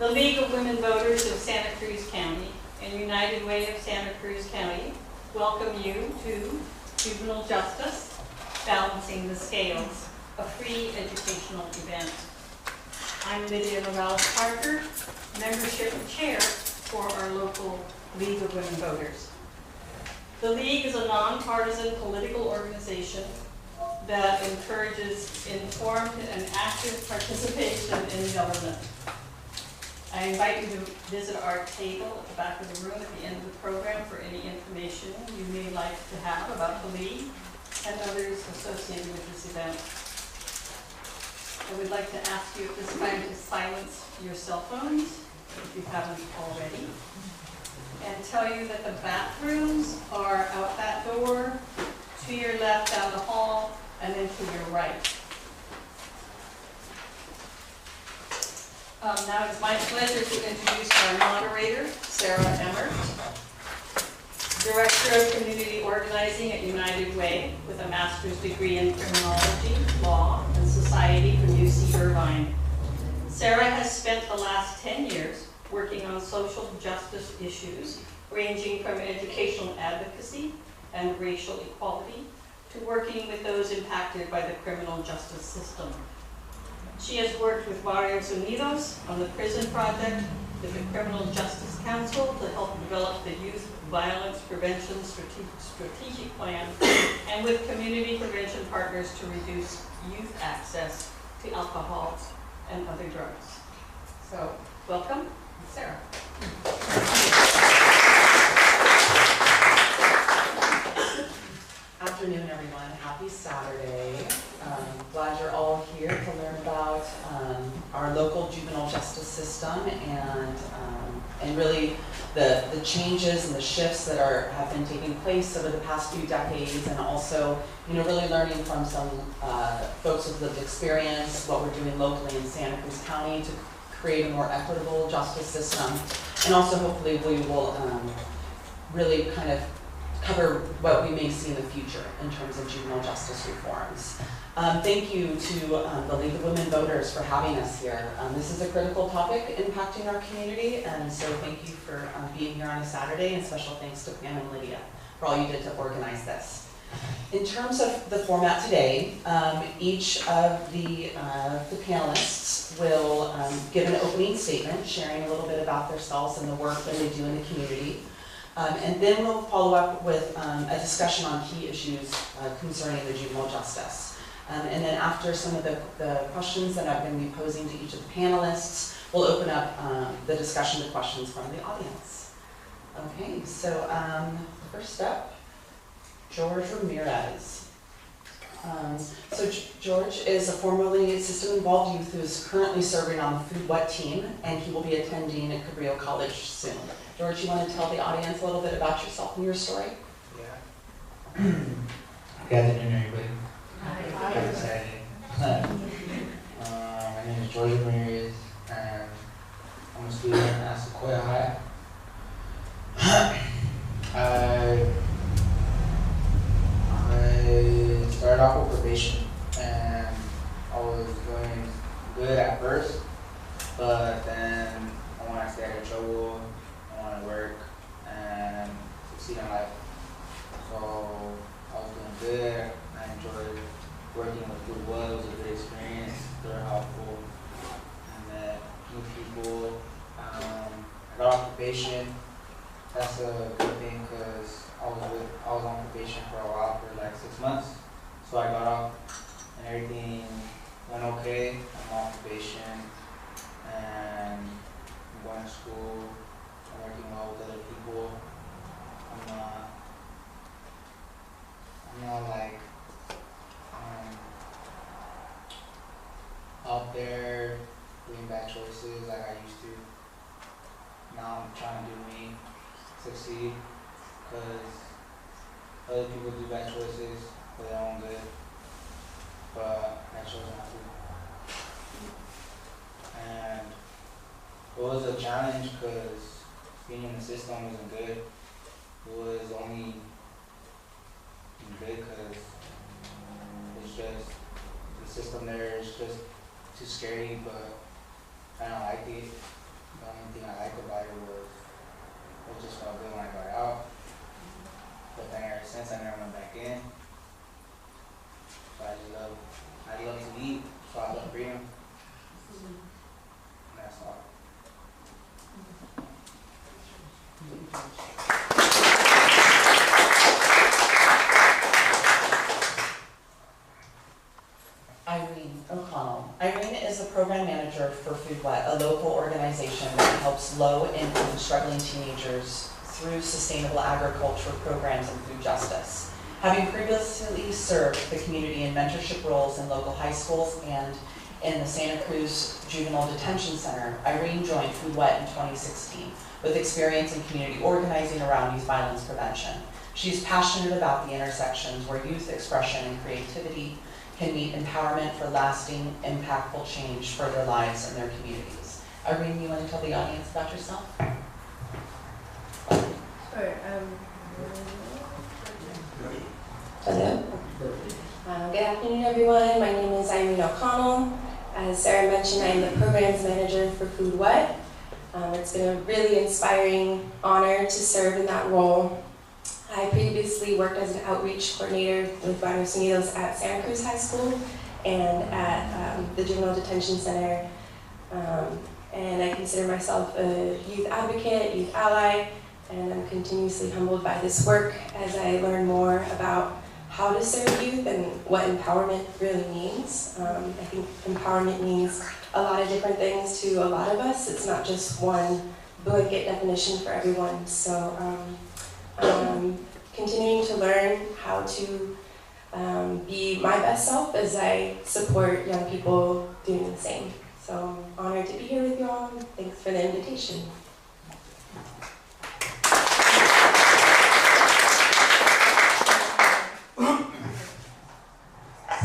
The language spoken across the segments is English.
The League of Women Voters of Santa Cruz County and United Way of Santa Cruz County welcome you to Juvenile Justice, Balancing the Scales, a free educational event. I'm Lydia Morales-Parker, membership chair for our local League of Women Voters. The League is a nonpartisan political organization that encourages informed and active participation in government. I invite you to visit our table at the back of the room at the end of the program for any information you may like to have about the League and others associated with this event. I would like to ask you at this time to silence your cell phones, if you haven't already, and tell you that the bathrooms are out that door, to your left down the hall, and then to your right. Now it's my pleasure to introduce our moderator, Sarah Emmert, Director of Community Organizing at United Way with a master's degree in criminology, law, and society from UC Irvine. Sarah has spent the last 10 years working on social justice issues ranging from educational advocacy and racial equality to working with those impacted by the criminal justice system. She has worked with Barrios Unidos on the prison project, with the Criminal Justice Council to help develop the Youth Violence Prevention Strategic Plan, and with community prevention partners to reduce youth access to alcohol and other drugs. So, welcome, Sarah. Afternoon, everyone. Happy Saturday. Glad you're all here to learn about our local juvenile justice system and really the changes and the shifts that have been taking place over the past few decades, and also really learning from some folks with lived experience, what we're doing locally in Santa Cruz County to create a more equitable justice system, and also hopefully we will really kind of cover what we may see in the future in terms of juvenile justice reforms. Thank you to the League of Women Voters for having us here. This is a critical topic impacting our community, and so thank you for being here on a Saturday, and special thanks to Pam and Lydia for all you did to organize this. In terms of the format today, each of the panelists will give an opening statement, sharing a little bit about themselves and the work that they do in the community. And then we'll follow up with a discussion on key issues concerning the juvenile justice. And then after some of the questions that I'm going to be posing to each of the panelists, we'll open up the discussion to questions from the audience. Okay, so first up, George Ramirez. So George is a formerly system-involved youth who is currently serving on the Food What team, and he will be attending at Cabrillo College soon. George, you want to tell the audience a little bit about yourself and your story? Yeah. Good afternoon, everybody. Hi. Happy Saturday. My name is George Ramirez, and I'm a student at Sequoia High. I started off with probation, and I was doing good at first, but then I wanted to stay out of trouble, I wanted to work and succeed in life. So I was doing good. I enjoyed working with Food What. It was a good experience, very helpful. I met new people. I got off probation. That's a good thing because I was on probation for a while, for like 6 months. So I got off and everything went okay. I'm on probation and I'm going to school. I'm working well with other people. I'm not like out there doing bad choices like I used to. Now I'm trying to do me, succeed, because other people do bad choices for their own good, but I chose not to. And it was a challenge because being in the system wasn't good. It was only good because it's just, the system there is just too scary, but I don't like it. The only thing I liked about it was it just felt good when I got out. But then ever since I never went back in. So I love to eat, so I love freedom. And that's all. Irene O'Connell. Irene is the program manager for Food Wet, a local organization that helps low-income and struggling teenagers through sustainable agriculture programs and food justice. Having previously served the community in mentorship roles in local high schools and in the Santa Cruz Juvenile Detention Center, Irene joined Food Wet in 2016 with experience in community organizing around youth violence prevention. She's passionate about the intersections where youth expression and creativity can meet empowerment for lasting, impactful change for their lives and their communities. Irene, you want to tell the audience about yourself? Sure. Hello. Good afternoon, everyone. My name is Irene O'Connell. As Sarah mentioned, I am the programs manager for Food Wet. It's been a really inspiring honor to serve in that role. I previously worked as an outreach coordinator with Banos Unidos at Santa Cruz High School and at the Juvenile Detention Center. And I consider myself a youth advocate, youth ally, and I'm continuously humbled by this work as I learn more about how to serve youth and what empowerment really means. I think empowerment means a lot of different things to a lot of us. It's not just one blanket definition for everyone. So continuing to learn how to be my best self as I support young people doing the same. So I'm honored to be here with you all. Thanks for the invitation.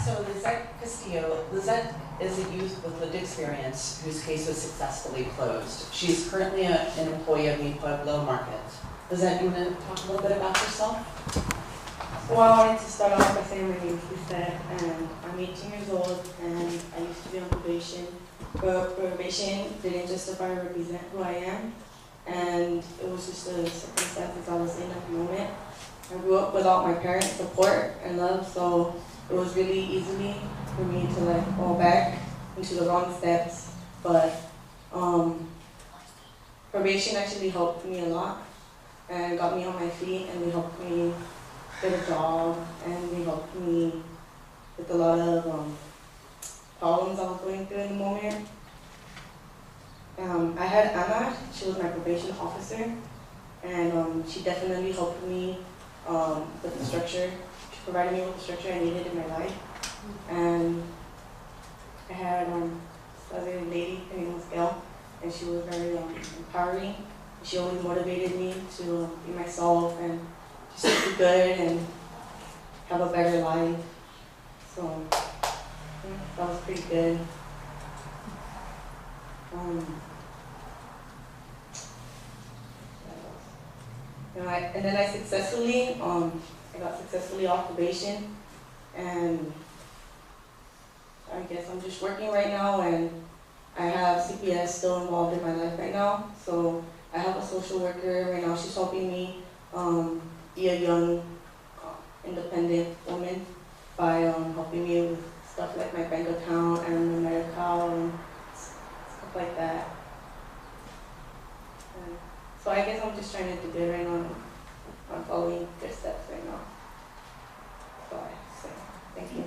So Lizette Castillo, Lizette is a youth with lived experience whose case was successfully closed. She's currently an employee of the Pueblo Market. Lizette, you want to talk a little bit about yourself? Well, I wanted to start off by saying my name is Lizette, and I'm 18 years old, and I used to be on probation. But probation didn't justify or represent who I am, and it was just the circumstances I was in at the moment. I grew up without my parents' support and love, so it was really easy for me to fall back into the wrong steps. But probation actually helped me a lot and got me on my feet, and they helped me get a job, and they helped me with a lot of problems I was going through in the moment. I had Anna, she was my probation officer, and she definitely helped me with the structure. She provided me with the structure I needed in my life. And I had this other lady, her name was Gail, and she was very empowering. She always motivated me to be myself and just to be good and have a better life. So that was pretty good. And then I successfully, I got successfully off probation, and I guess I'm just working right now, and I have CPS still involved in my life right now. So I have a social worker right now. She's helping me be a young, independent woman by helping me with stuff like my bank account and my medical and stuff like that. And so I guess I'm just trying to do good right now. I'm following good steps right now. So I say thank you.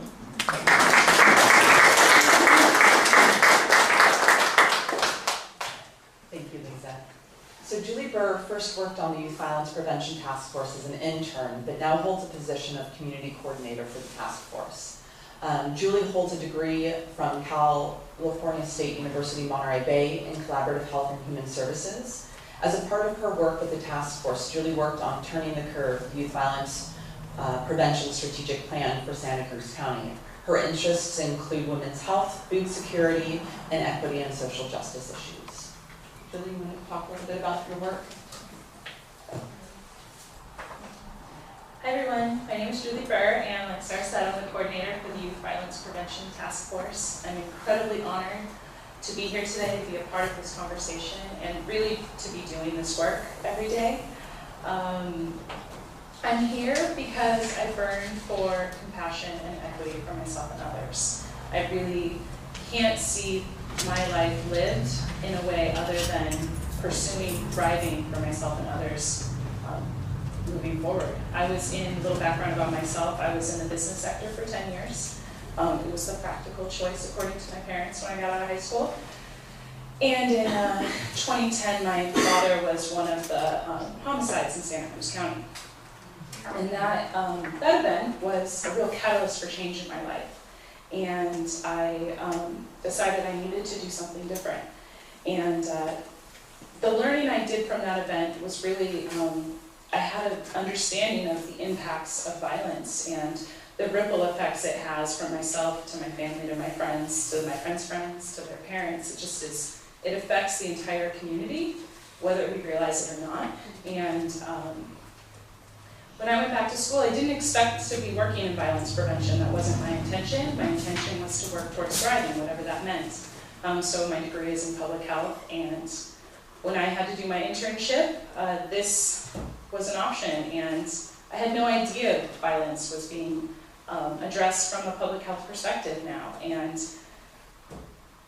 Thank you, Lisa. So Julie Burr first worked on the Youth Violence Prevention Task Force as an intern, but now holds a position of community coordinator for the task force. Julie holds a degree from California State University, Monterey Bay in collaborative health and human services. As a part of her work with the task force, Julie worked on Turning the Curve, the Youth Violence Prevention Strategic Plan for Santa Cruz County. Her interests include women's health, food security, and equity and social justice issues. Julie, you want to talk a little bit about your work? Hi everyone, my name is Julie Burr, and like Sarah said, I'm the coordinator for the Youth Violence Prevention Task Force. I'm incredibly honored to be here today, to be a part of this conversation, and really to be doing this work every day. I'm here because I burn for compassion and equity for myself and others. I really can't see my life lived in a way other than pursuing thriving for myself and others moving forward. I was in, a little background about myself, I was in the business sector for 10 years. It was the practical choice according to my parents when I got out of high school. And in 2010, my father was one of the homicides in Santa Cruz County. And that event was a real catalyst for change in my life. And I decided I needed to do something different. And the learning I did from that event was really, I had an understanding of the impacts of violence and the ripple effects it has from myself to my family, to my friends, to my friends' friends, to their parents. It just is, it affects the entire community, whether we realize it or not. And when I went back to school, I didn't expect to be working in violence prevention. That wasn't my intention. My intention was to work towards thriving, whatever that meant. So my degree is in public health, and when I had to do my internship, this was an option, and I had no idea violence was being addressed from a public health perspective now. And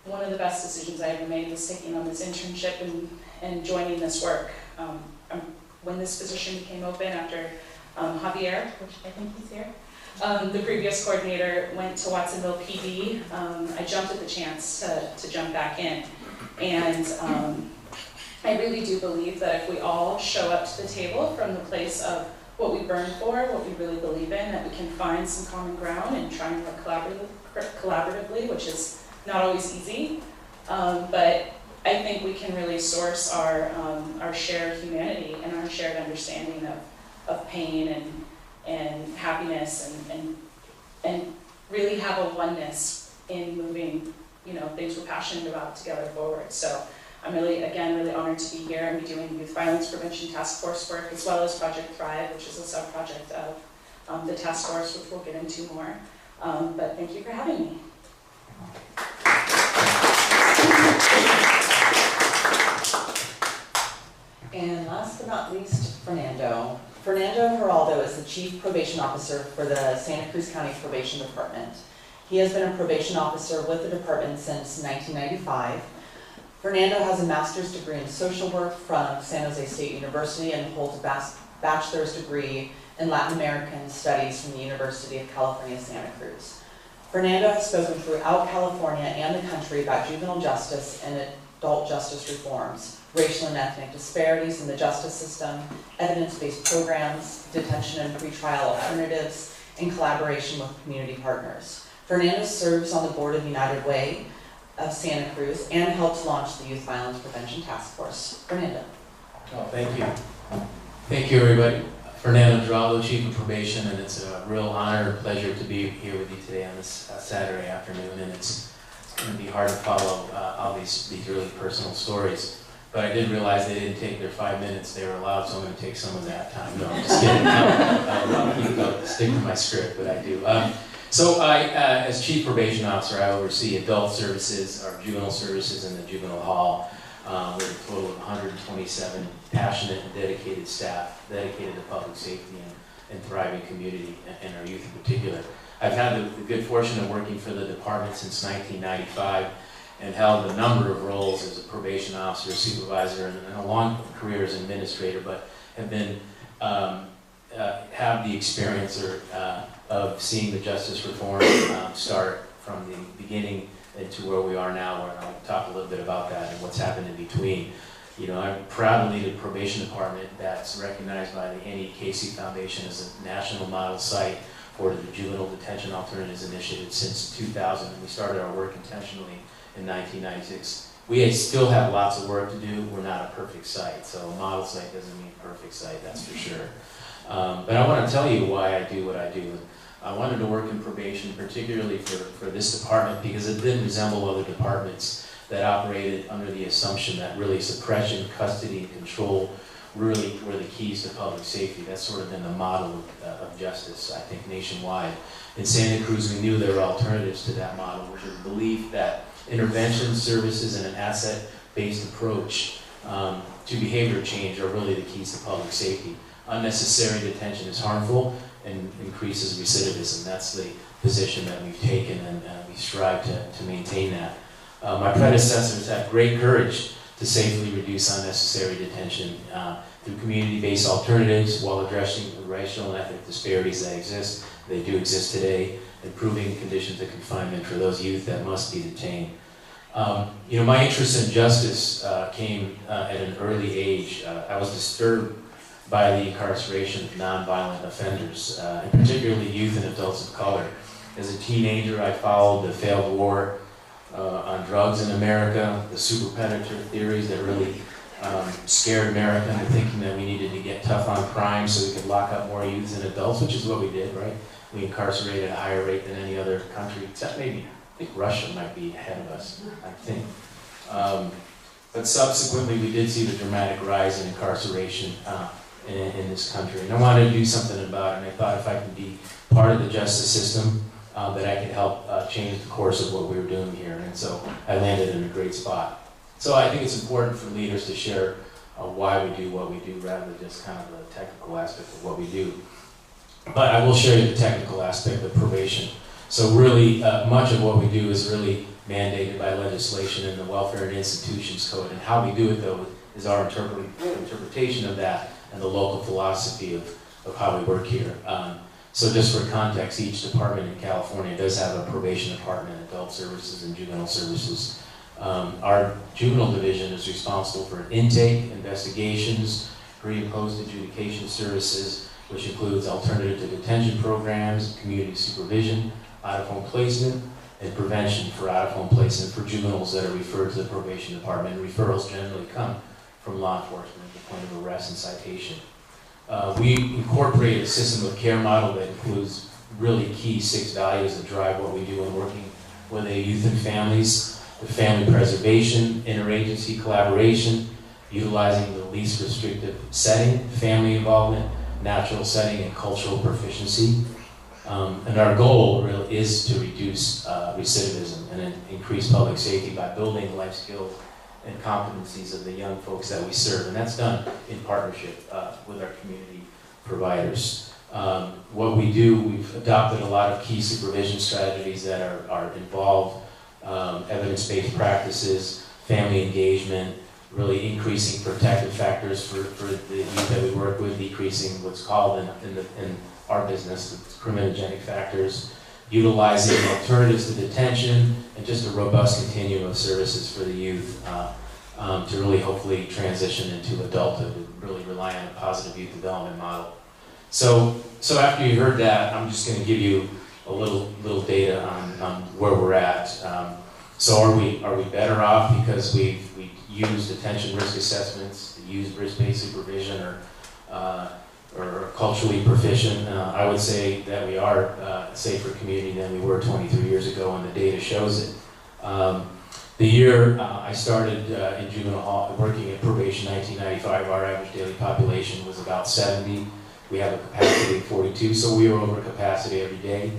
one of the best decisions I ever made was taking on this internship and joining this work. When this position became open after Javier, which I think he's here, the previous coordinator, went to Watsonville PD, I jumped at the chance to jump back in. And I really do believe that if we all show up to the table from the place of what we burn for, what we really believe in, that we can find some common ground and try and work collaboratively, which is not always easy. But I think we can really source our shared humanity and our shared understanding of pain and happiness and really have a oneness in moving, things we're passionate about together forward. So I'm really honored to be here and be doing Youth Violence Prevention Task Force work, as well as Project Thrive, which is a sub-project of the task force, which we'll get into more. But thank you for having me. And last but not least, Fernando. Fernando Geraldo is the Chief Probation Officer for the Santa Cruz County Probation Department. He has been a probation officer with the department since 1995. Fernando has a master's degree in social work from San Jose State University and holds a bachelor's degree in Latin American Studies from the University of California, Santa Cruz. Fernando has spoken throughout California and the country about juvenile justice and adult justice reforms, racial and ethnic disparities in the justice system, evidence-based programs, detention and pretrial alternatives, and collaboration with community partners. Fernando serves on the board of United Way of Santa Cruz and helped launch the Youth Violence Prevention Task Force. Fernando. Oh, thank you. Thank you, everybody. Fernando Geraldo, Chief of Probation, and it's a real honor and pleasure to be here with you today on this Saturday afternoon. And it's going to be hard to follow all these really personal stories. But I did realize they didn't take their 5 minutes they were allowed, so I'm going to take some of that time. No, I'm just kidding. I'll stick to my script, but I do. So I, as Chief Probation Officer, I oversee adult services, our juvenile services, and the juvenile hall. With a total of 127 passionate and dedicated staff, dedicated to public safety and thriving community, and our youth in particular. I've had the good fortune of working for the department since 1995 and held a number of roles as a probation officer, supervisor, and a long career as administrator, but have been have the experience of seeing the justice reform start from the beginning into where we are now, and I'll talk a little bit about that and what's happened in between. I'm proud to lead a probation department that's recognized by the Annie Casey Foundation as a national model site for the Juvenile Detention Alternatives Initiative since 2000, and we started our work intentionally in 1996. We still have lots of work to do. We're not a perfect site, so a model site doesn't mean perfect site, that's for sure. But I want to tell you why I do what I do. I wanted to work in probation, particularly for this department, because it didn't resemble other departments that operated under the assumption that really suppression, custody, and control really were the keys to public safety. That's sort of been the model of justice, I think, nationwide. In Santa Cruz, we knew there were alternatives to that model, which is the belief that Intervention, services, and an asset-based approach to behavior change are really the keys to public safety. Unnecessary detention is harmful and increases recidivism. That's the position that we've taken, and we strive to maintain that. My predecessors had great courage to safely reduce unnecessary detention through community-based alternatives while addressing the racial and ethnic disparities that exist. They do exist today, improving conditions of confinement for those youth that must be detained. My interest in justice came at an early age. I was disturbed by the incarceration of nonviolent offenders, and particularly youth and adults of color. As a teenager, I followed the failed war on drugs in America, the super predator theories that really scared America into thinking that we needed to get tough on crime so we could lock up more youths and adults, which is what we did, right? We incarcerated at a higher rate than any other country, except maybe, I think Russia might be ahead of us, I think. But subsequently, we did see the dramatic rise in incarceration in this country. And I wanted to do something about it, and I thought if I could be part of the justice system, that I could help change the course of what we were doing here. And so I landed in a great spot. So I think it's important for leaders to share why we do what we do rather than just kind of the technical aspect of what we do. But I will show you the technical aspect of probation. So really, much of what we do is really mandated by legislation in the Welfare and Institutions Code. And how we do it, though, is our interpretation of that and the local philosophy of how we work here. So just for context, each department in California does have a probation department, adult services and juvenile services. Our juvenile division is responsible for intake, investigations, pre and post adjudication services, which includes alternative to detention programs, community supervision, out-of-home placement, and prevention for out-of-home placement for juveniles that are referred to the probation department. Referrals generally come from law enforcement at the point of arrest and citation. We incorporate a system of care model that includes really key 6 values that drive what we do in working with the youth and families: the family preservation, interagency collaboration, utilizing the least restrictive setting, family involvement, natural setting, and cultural proficiency. And our goal really is to reduce recidivism and increase public safety by building life skills and competencies of the young folks that we serve. And that's done in partnership with our community providers. What we do, we've adopted a lot of key supervision strategies that are involved, evidence-based practices, family engagement, really increasing protective factors for the youth that we work with, decreasing what's called in our business the criminogenic factors, utilizing alternatives to detention, and just a robust continuum of services for the youth to really hopefully transition into adulthood and really rely on a positive youth development model. So after you heard that, I'm just going to give you a little data on where we're at. So are we better off because we use detention risk assessments, use risk-based supervision, or culturally proficient? I would say that we are a safer community than we were 23 years ago, and the data shows it. The year I started in juvenile hall, working at probation, 1995, our average daily population was about 70. We have a capacity of 42, so we were over capacity every day.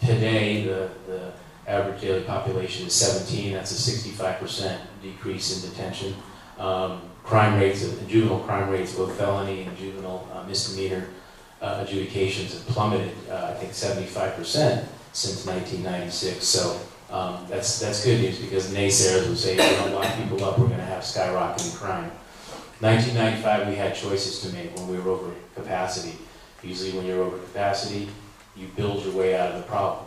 Today, the average daily population is 17. That's a 65% decrease in detention. Crime rates, juvenile crime rates, both felony and juvenile misdemeanor adjudications have plummeted, I think 75% since 1996. So that's good news, because naysayers would say if we don't lock people up, we're going to have skyrocketing crime. 1995, we had choices to make when we were over capacity. Usually when you're over capacity, you build your way out of the problem.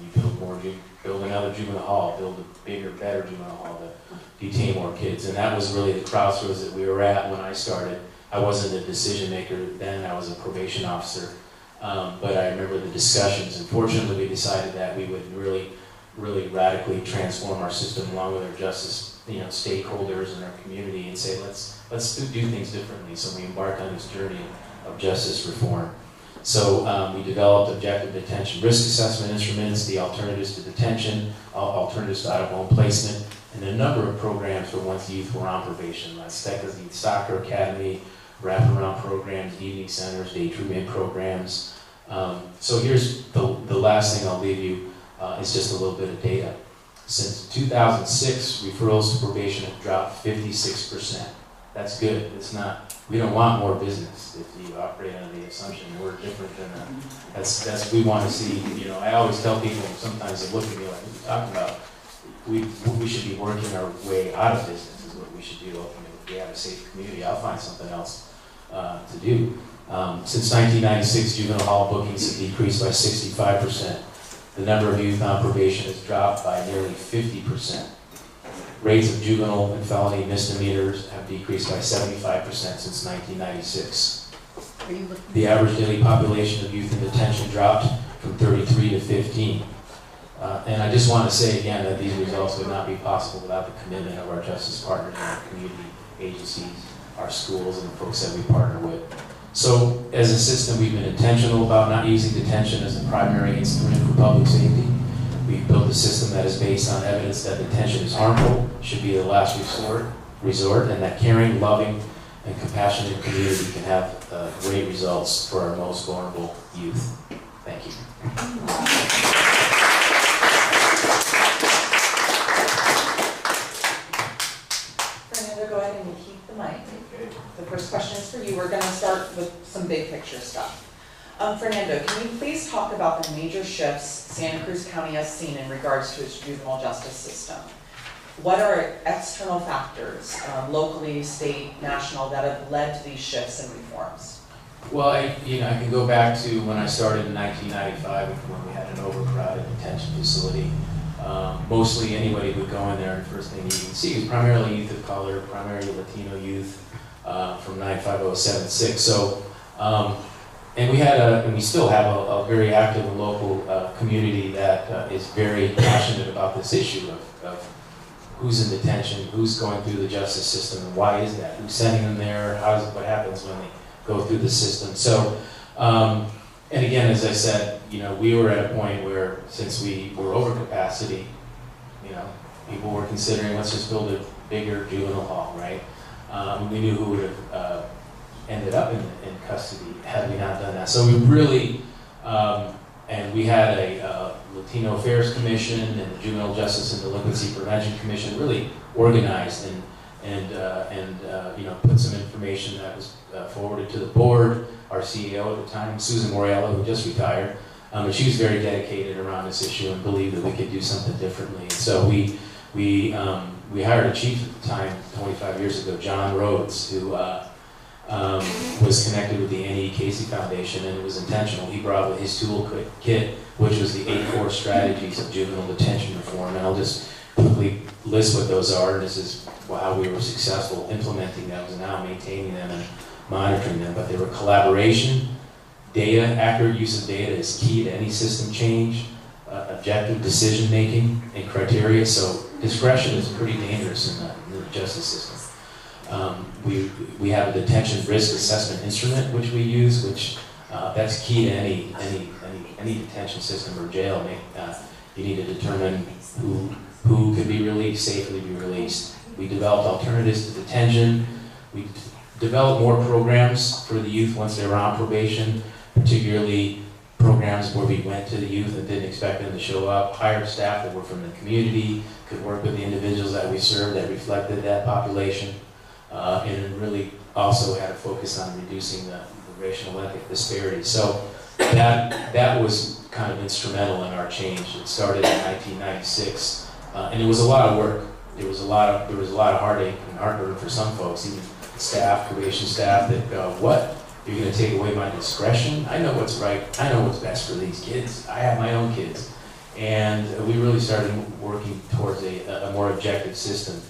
You build another juvenile hall, build a bigger, better juvenile hall to detain more kids. And that was really the crossroads that we were at when I started. I wasn't a decision maker then, I was a probation officer. But I remember the discussions, and fortunately we decided that we would really radically transform our system along with our justice stakeholders and our community, and say let's do things differently. So we embarked on this journey of justice reform. So we developed objective detention risk assessment instruments, the alternatives to detention, alternatives to out-of-home placement, and a number of programs for once youth were on probation, like Steckles Youth Soccer Academy, wraparound programs, evening centers, day treatment programs. So here's the last thing I'll leave you is just a little bit of data. Since 2006, referrals to probation have dropped 56%. That's good. It's not, we don't want more business if you operate under the assumption we're different than that. That's we want to see. You know, I always tell people, sometimes they look at me like, what are you talking about? We should be working our way out of business is what we should do ultimately. If we have a safe community, I'll find something else to do. Since 1996, juvenile hall bookings have decreased by 65%. The number of youth on probation has dropped by nearly 50%. Rates of juvenile and felony misdemeanors have decreased by 75% since 1996. The average daily population of youth in detention dropped from 33 to 15. And I just want to say again that these results would not be possible without the commitment of our justice partners and our community agencies, our schools, and the folks that we partner with. So as a system, we've been intentional about not using detention as the primary instrument for public safety. We've built a system that is based on evidence that detention is harmful, should be the last resort, and that caring, loving, and compassionate community can have great results for our most vulnerable youth. Thank you. Fernando, go ahead and keep the mic. The first question is for you. We're going to start with some big picture stuff. Fernando, can you please talk about the major shifts Santa Cruz County has seen in regards to its juvenile justice system? What are external factors, locally, state, national, that have led to these shifts and reforms? Well, I can go back to when I started in 1995 when we had an overcrowded detention facility. Mostly anybody would go in there, and first thing you can see is primarily youth of color, primarily Latino youth from 95076. So, and we had and we still have a very active and local community that is very passionate about this issue of who's in detention, who's going through the justice system, and why is that? Who's sending them there? What happens when they go through the system? So, and again, as I said, we were at a point where, since we were over capacity, people were considering, let's just build a bigger juvenile hall, right? We knew who would have ended up in custody had we not done that. So we really, and we had a Latino Affairs Commission and the Juvenile Justice and Delinquency Prevention Commission really organized and put some information that was forwarded to the board. Our CEO at the time, Susan Morello, who just retired, and she was very dedicated around this issue and believed that we could do something differently. And so we hired a chief at the time, 25 years ago, John Rhodes, who was connected with the Annie Casey Foundation, and it was intentional. He brought with his toolkit, which was the 8 core strategies of juvenile detention reform. And I'll just quickly list what those are. This is how we were successful implementing them and now maintaining them and monitoring them. But they were collaboration, data, accurate use of data is key to any system change, objective decision making and criteria. So discretion is pretty dangerous in the justice system. We have a detention risk assessment instrument which we use, which that's key to any detention system or jail. You need to determine who could be released, safely be released. We developed alternatives to detention. We developed more programs for the youth once they were on probation, particularly programs where we went to the youth and didn't expect them to show up, hired staff that were from the community, could work with the individuals that we served that reflected that population, and really also had a focus on reducing the racial and ethnic disparities. So that was kind of instrumental in our change. It started in 1996, and it was a lot of work. There was a lot of heartache and heartburn for some folks, even staff, probation staff, that go, "What? You're going to take away my discretion? I know what's right. I know what's best for these kids. I have my own kids." And we really started working towards a more objective system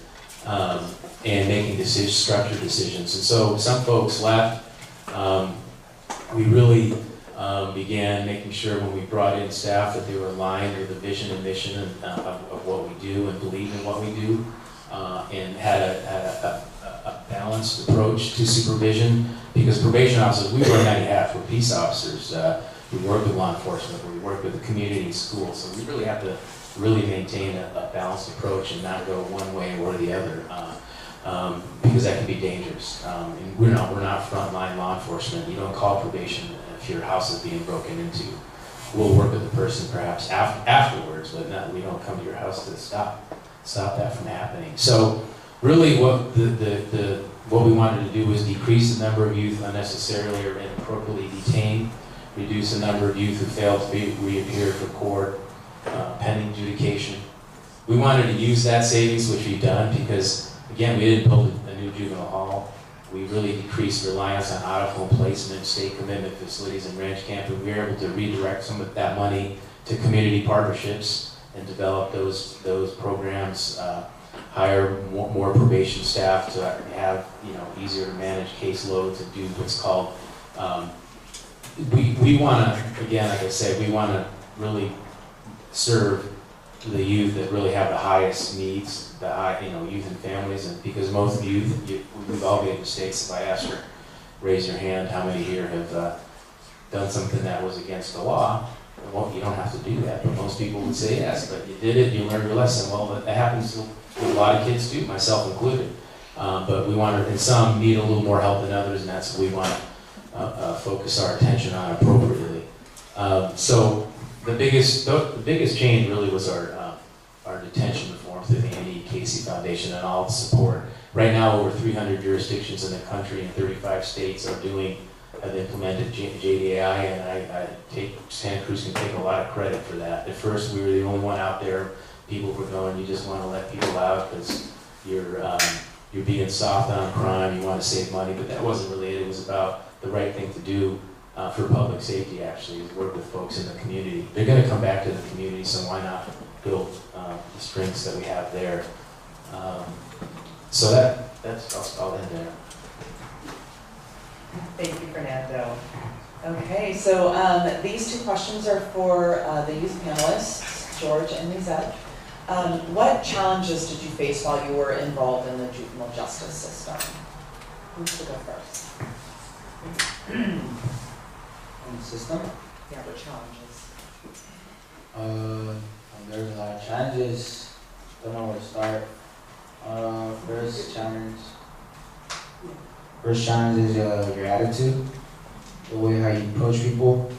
and making structured decisions. And so some folks left. We really began making sure when we brought in staff that they were aligned with the vision and mission of what we do and believed in what we do, and had a balanced approach to supervision, because probation officers, we wear many hats. We're peace officers. We work with law enforcement. We work with the community and schools. So we really have to maintain a balanced approach and not go one way or the other, because that can be dangerous. And we're not frontline law enforcement. You don't call probation if your house is being broken into. we'll work with the person perhaps afterwards, but not, we don't come to your house to stop that from happening. So really what what we wanted to do was decrease the number of youth unnecessarily or inappropriately detained, reduce the number of youth who failed to be reappeared for court, pending adjudication. We wanted to use that savings, which we've done, because again, we didn't build a new juvenile hall. We really decreased reliance on out-of-home placement, state commitment facilities, and ranch camp, and we were able to redirect some of that money to community partnerships and develop those programs, hire more probation staff to have easier to manage caseloads and do what's called. We want to, again, like I said, we want to really serve the youth that really have the highest needs, youth and families, and because most youth, we've all made mistakes. If I ask her, raise your hand, how many here have done something that was against the law? Well, you don't have to do that, but most people would say yes, but you did it, you learned your lesson. Well, that happens to a lot of kids too, myself included. But we want to, and some need a little more help than others, and that's what we want to focus our attention on appropriately. So the biggest change really was our detention reform through the Andy Casey Foundation and all the support. Right now, over 300 jurisdictions in the country and 35 states have implemented JDAI, and Santa Cruz can take a lot of credit for that. At first, we were the only one out there. People were going, you just want to let people out because you're being soft on crime, you want to save money, but that wasn't really it. It was about the right thing to do for public safety, actually, is work with folks in the community. They're going to come back to the community, so why not build the strengths that we have there. So I'll end there. Thank you, Fernando. Okay, so these two questions are for the youth panelists, George and Lizette. What challenges did you face while you were involved in the juvenile justice system? Who should go first? In the system? Yeah, what challenges? There's a lot of challenges. Don't know where to start. First challenge is your attitude, the way how you approach people.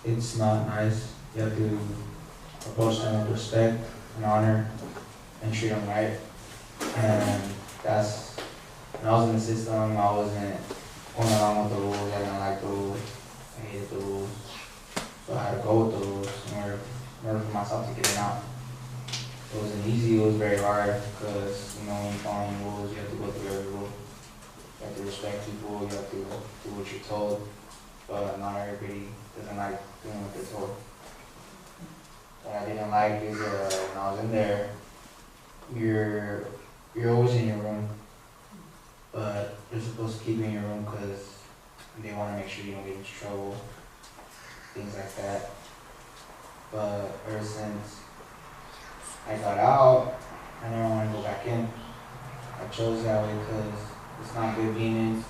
It's not nice. You have to approach them with respect and honor and treat them right. And that's, when I was in the system, I wasn't going along with the rules. I didn't like the rules. I hated the rules. So I had to go with the rules in order for myself to get it out. It wasn't easy, it was very hard, because when you're following rules, you have to go through every rule. You have to respect people, you have to do what you're told, but not everybody doesn't like doing what they're told. What I didn't like is when I was in there, you're always in your room, but you're supposed to keep you in your room because they want to make sure you don't get into trouble, things like that. But ever since I got out, I never want to go back in. I chose that way because it's not good being in. You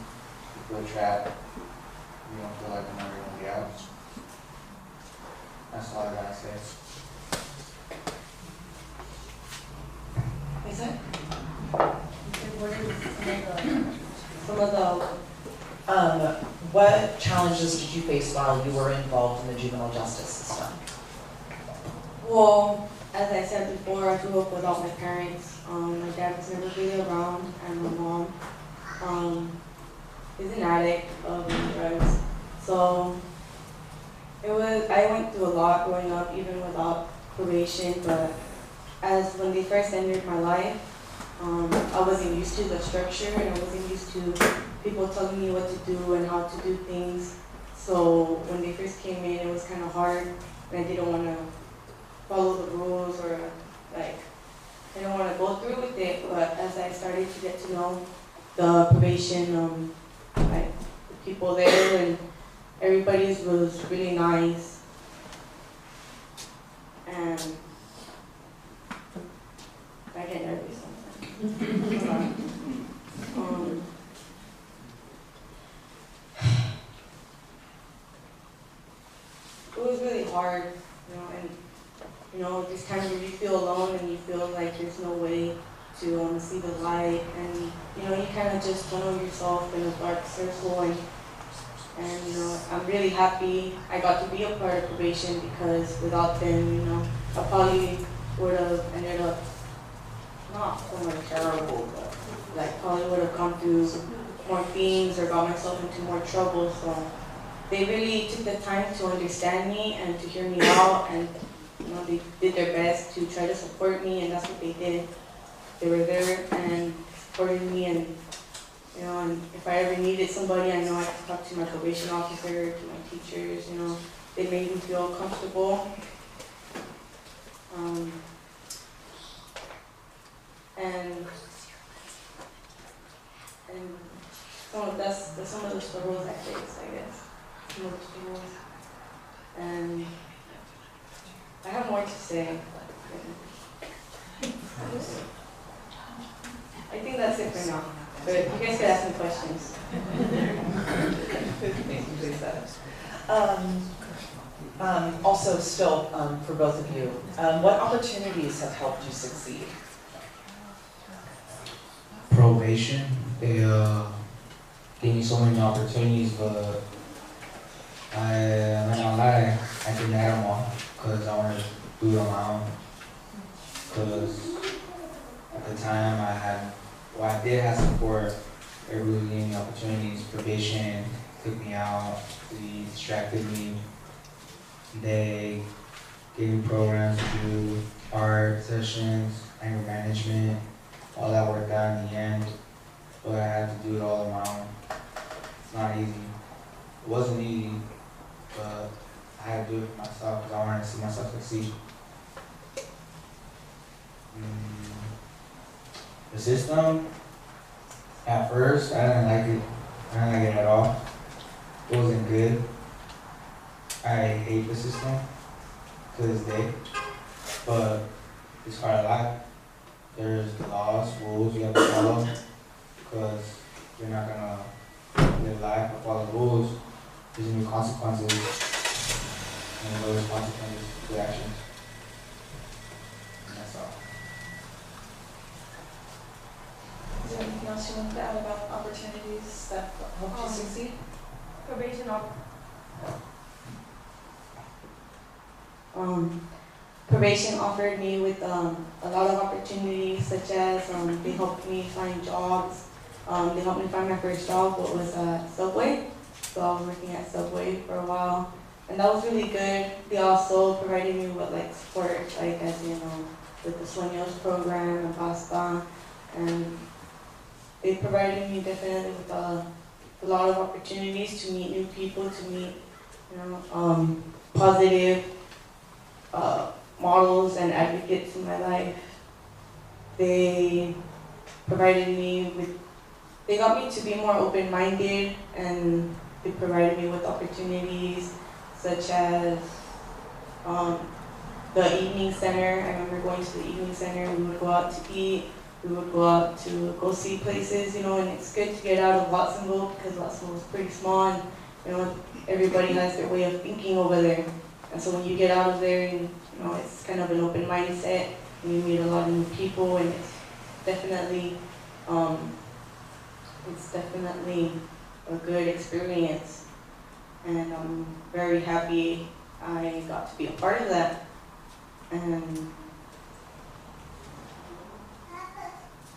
feel trapped. You don't feel like you're never going to get out. That's all I gotta say. Is that? Some of the What challenges did you face while you were involved in the juvenile justice system? Well, as I said before, I grew up without my parents. My dad was never really around, and my mom is an addict of drugs. So I went through a lot growing up, even without probation. But when they first entered my life, I wasn't used to the structure, and I wasn't used to people telling me what to do and how to do things. So when they first came in, it was kind of hard, and I didn't want to follow the rules, or I didn't want to go through with it. But as I started to get to know the probation, the people there, and everybody was really nice, and I get nervous sometimes. It was really hard, and this time where you feel alone and you feel like there's no way to see the light, and you kind of just tunnel yourself in a dark circle, and And, I'm really happy I got to be a part of probation, because without them, I probably would have ended up not somewhere terrible, but like probably would have gone through more things or got myself into more trouble. So they really took the time to understand me and to hear me out, and they did their best to try to support me, and that's what they did. They were there and supported me, and and if I ever needed somebody, I know I could talk to my probation officer, to my teachers. They made me feel comfortable. And that's some of the struggles I faced, I guess. Some of the struggles. And I have more to say. I think that's it for now. But you guys can ask me questions. Also, still, for both of you, what opportunities have helped you succeed? Probation, they gave me so many opportunities, but I'm not gonna lie, I denied them all because I wanted to do it on my own. Because at the time I did have support. Everybody gave me opportunities. Probation took me out, they distracted me. They gave me programs to do, art sessions, anger management. All that worked out in the end, but I had to do it all on my own. It's not easy. It wasn't easy, but I had to do it for myself because I wanted to see myself succeed. The system, at first, I didn't like it. I didn't like it at all. It wasn't good. I hate the system to this day, but it's hard a lot. There's laws, rules you have to follow, because you're not gonna live life or follow rules. There's new consequences, and those consequences to actions. And that's all. Is there anything else you want to add about opportunities that helped you succeed? Probation offered me with a lot of opportunities, such as they helped me find jobs. They helped me find my first job, what was Subway. So I was working at Subway for a while, and that was really good. They also provided me with support, as with the Sueños program and Pasta, and they provided me definitely with a lot of opportunities to meet new people, to meet positive models and advocates in my life. They provided me with, they got me to be more open-minded, and they provided me with opportunities such as the evening center. I remember going to the evening center. We would go out to eat. We would go out to go see places, and it's good to get out of Watsonville, because Watsonville is pretty small, and everybody has their way of thinking over there. And so when you get out of there, and it's kind of an open mindset, and you meet a lot of new people, and it's definitely a good experience. And I'm very happy I got to be a part of that. And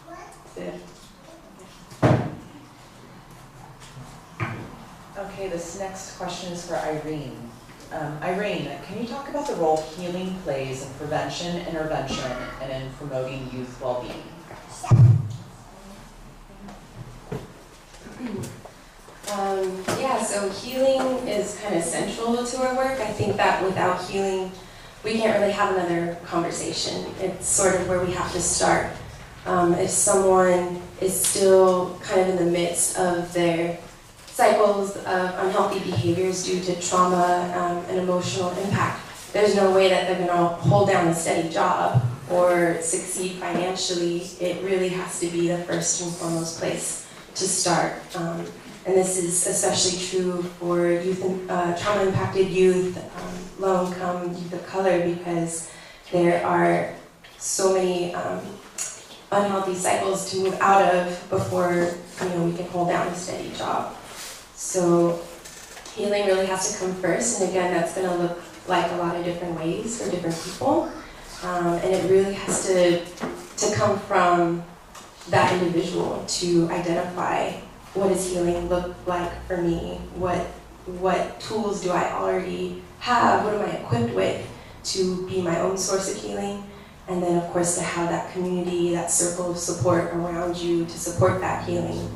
that's it. Okay, this next question is for Irene. Irene, can you talk about the role healing plays in prevention, intervention, and in promoting youth well-being? So healing is kind of central to our work. I think that without healing, we can't really have another conversation. It's sort of where we have to start. If someone is still kind of in the midst of their cycles of unhealthy behaviors due to trauma and emotional impact, there's no way that they're going to hold down a steady job or succeed financially. It really has to be the first and foremost place to start. And this is especially true for youth, trauma-impacted youth, low-income youth of color, because there are so many unhealthy cycles to move out of before we can hold down a steady job. So healing really has to come first, and again, that's going to look like a lot of different ways for different people, and it really has to come from that individual to identify what does healing look like for me, what tools do I already have, what am I equipped with to be my own source of healing, and then of course to have that community, that circle of support around you to support that healing.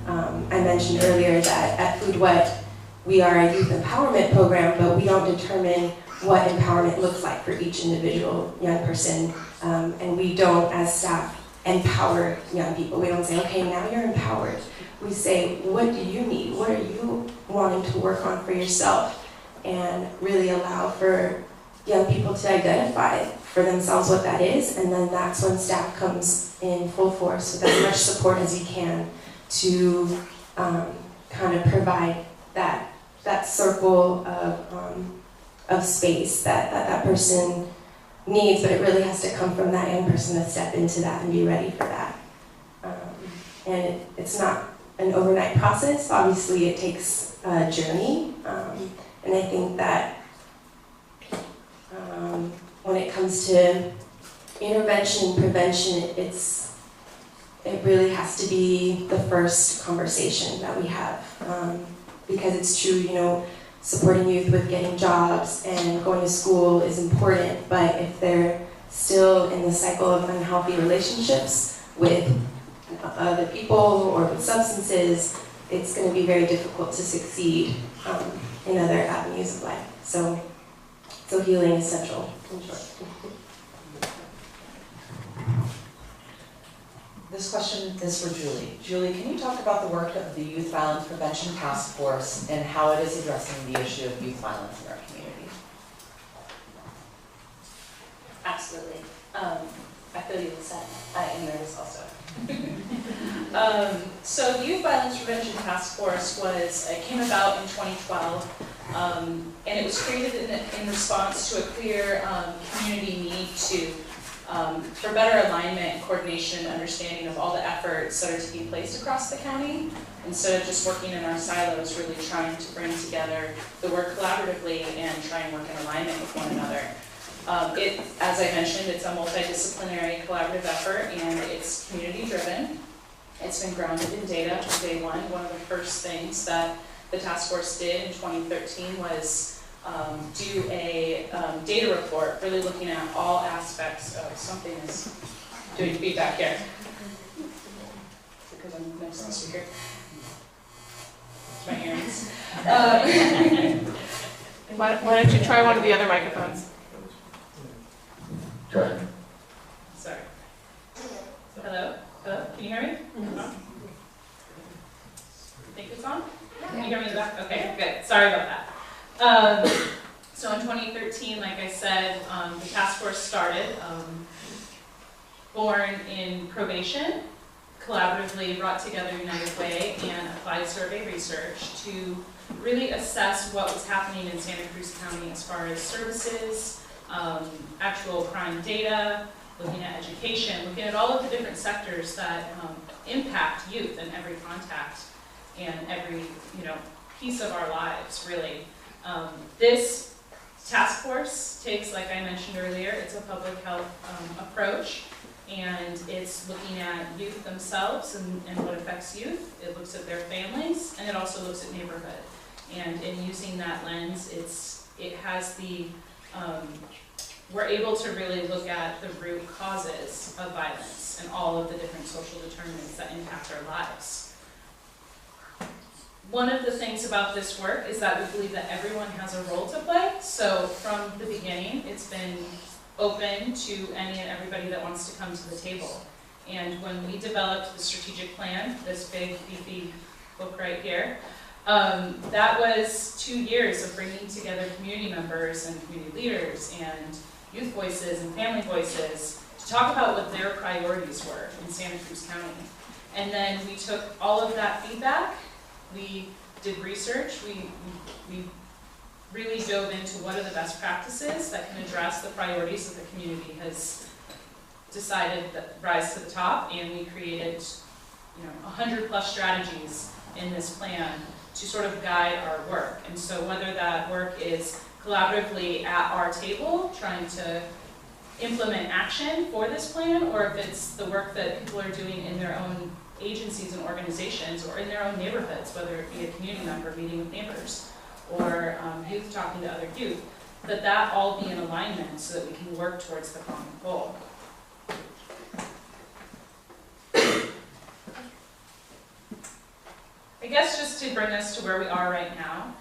I mentioned earlier that at Food What, we are a youth empowerment program, but we don't determine what empowerment looks like for each individual young person, and we don't, as staff, empower young people. We don't say, okay, now you're empowered. We say, what do you need? What are you wanting to work on for yourself? And really allow for young people to identify for themselves what that is, and then that's when staff comes in full force with as much support as you can to kind of provide that circle of space that person needs, but it really has to come from that young person to step into that and be ready for that. And it's not an overnight process. Obviously, it takes a journey, and I think that when it comes to intervention and prevention, it really has to be the first conversation that we have, because it's true, you know, supporting youth with getting jobs and going to school is important, but if they're still in the cycle of unhealthy relationships with other people or with substances, it's going to be very difficult to succeed in other avenues of life. So healing is central, in short. This question is for Julie. Julie, can you talk about the work of the Youth Violence Prevention Task Force and how it is addressing the issue of youth violence in our community? Absolutely. I feel you said. I am nervous also. So the Youth Violence Prevention Task Force came about in 2012, and it was created in response to a clear community need for better alignment and coordination and understanding of all the efforts that are taking place across the county, instead of just working in our silos, really trying to bring together the work collaboratively and try and work in alignment with one another. As I mentioned, it's a multidisciplinary collaborative effort, and it's community-driven. It's been grounded in data from day one. One of the first things that the task force did in 2013 was do a data report, really looking at all aspects of something is doing feedback here. Because I'm next to the speaker. It's my earrings. Why don't you try one of the other microphones? Try. Sorry. Hello? Hello? Can you hear me? Mm-hmm. Think it's on? Can you hear me in the back? Okay, good. Sorry about that. So in 2013, like I said, the task force started, born in probation, collaboratively brought together United Way and applied survey research to really assess what was happening in Santa Cruz County as far as services, actual crime data, looking at education, looking at all of the different sectors that impact youth in every contact and every piece of our lives, really. This task force takes, like I mentioned earlier, it's a public health approach, and it's looking at youth themselves and what affects youth. It looks at their families, and it also looks at neighborhood. And in using that lens, it has we're able to really look at the root causes of violence and all of the different social determinants that impact our lives. One of the things about this work is that we believe that everyone has a role to play. So from the beginning, it's been open to any and everybody that wants to come to the table. And when we developed the strategic plan, this big, beefy book right here, that was 2 years of bringing together community members and community leaders and youth voices and family voices to talk about what their priorities were in Santa Cruz County. And then we took all of that feedback, we did research, we really dove into what are the best practices that can address the priorities that the community has decided that rise to the top, and we created 100+ strategies in this plan to sort of guide our work. And so whether that work is collaboratively at our table, trying to implement action for this plan, or if it's the work that people are doing in their own agencies and organizations or in their own neighborhoods, whether it be a community member meeting with neighbors or youth talking to other youth, that all be in alignment so that we can work towards the common goal. I guess just to bring us to where we are right now,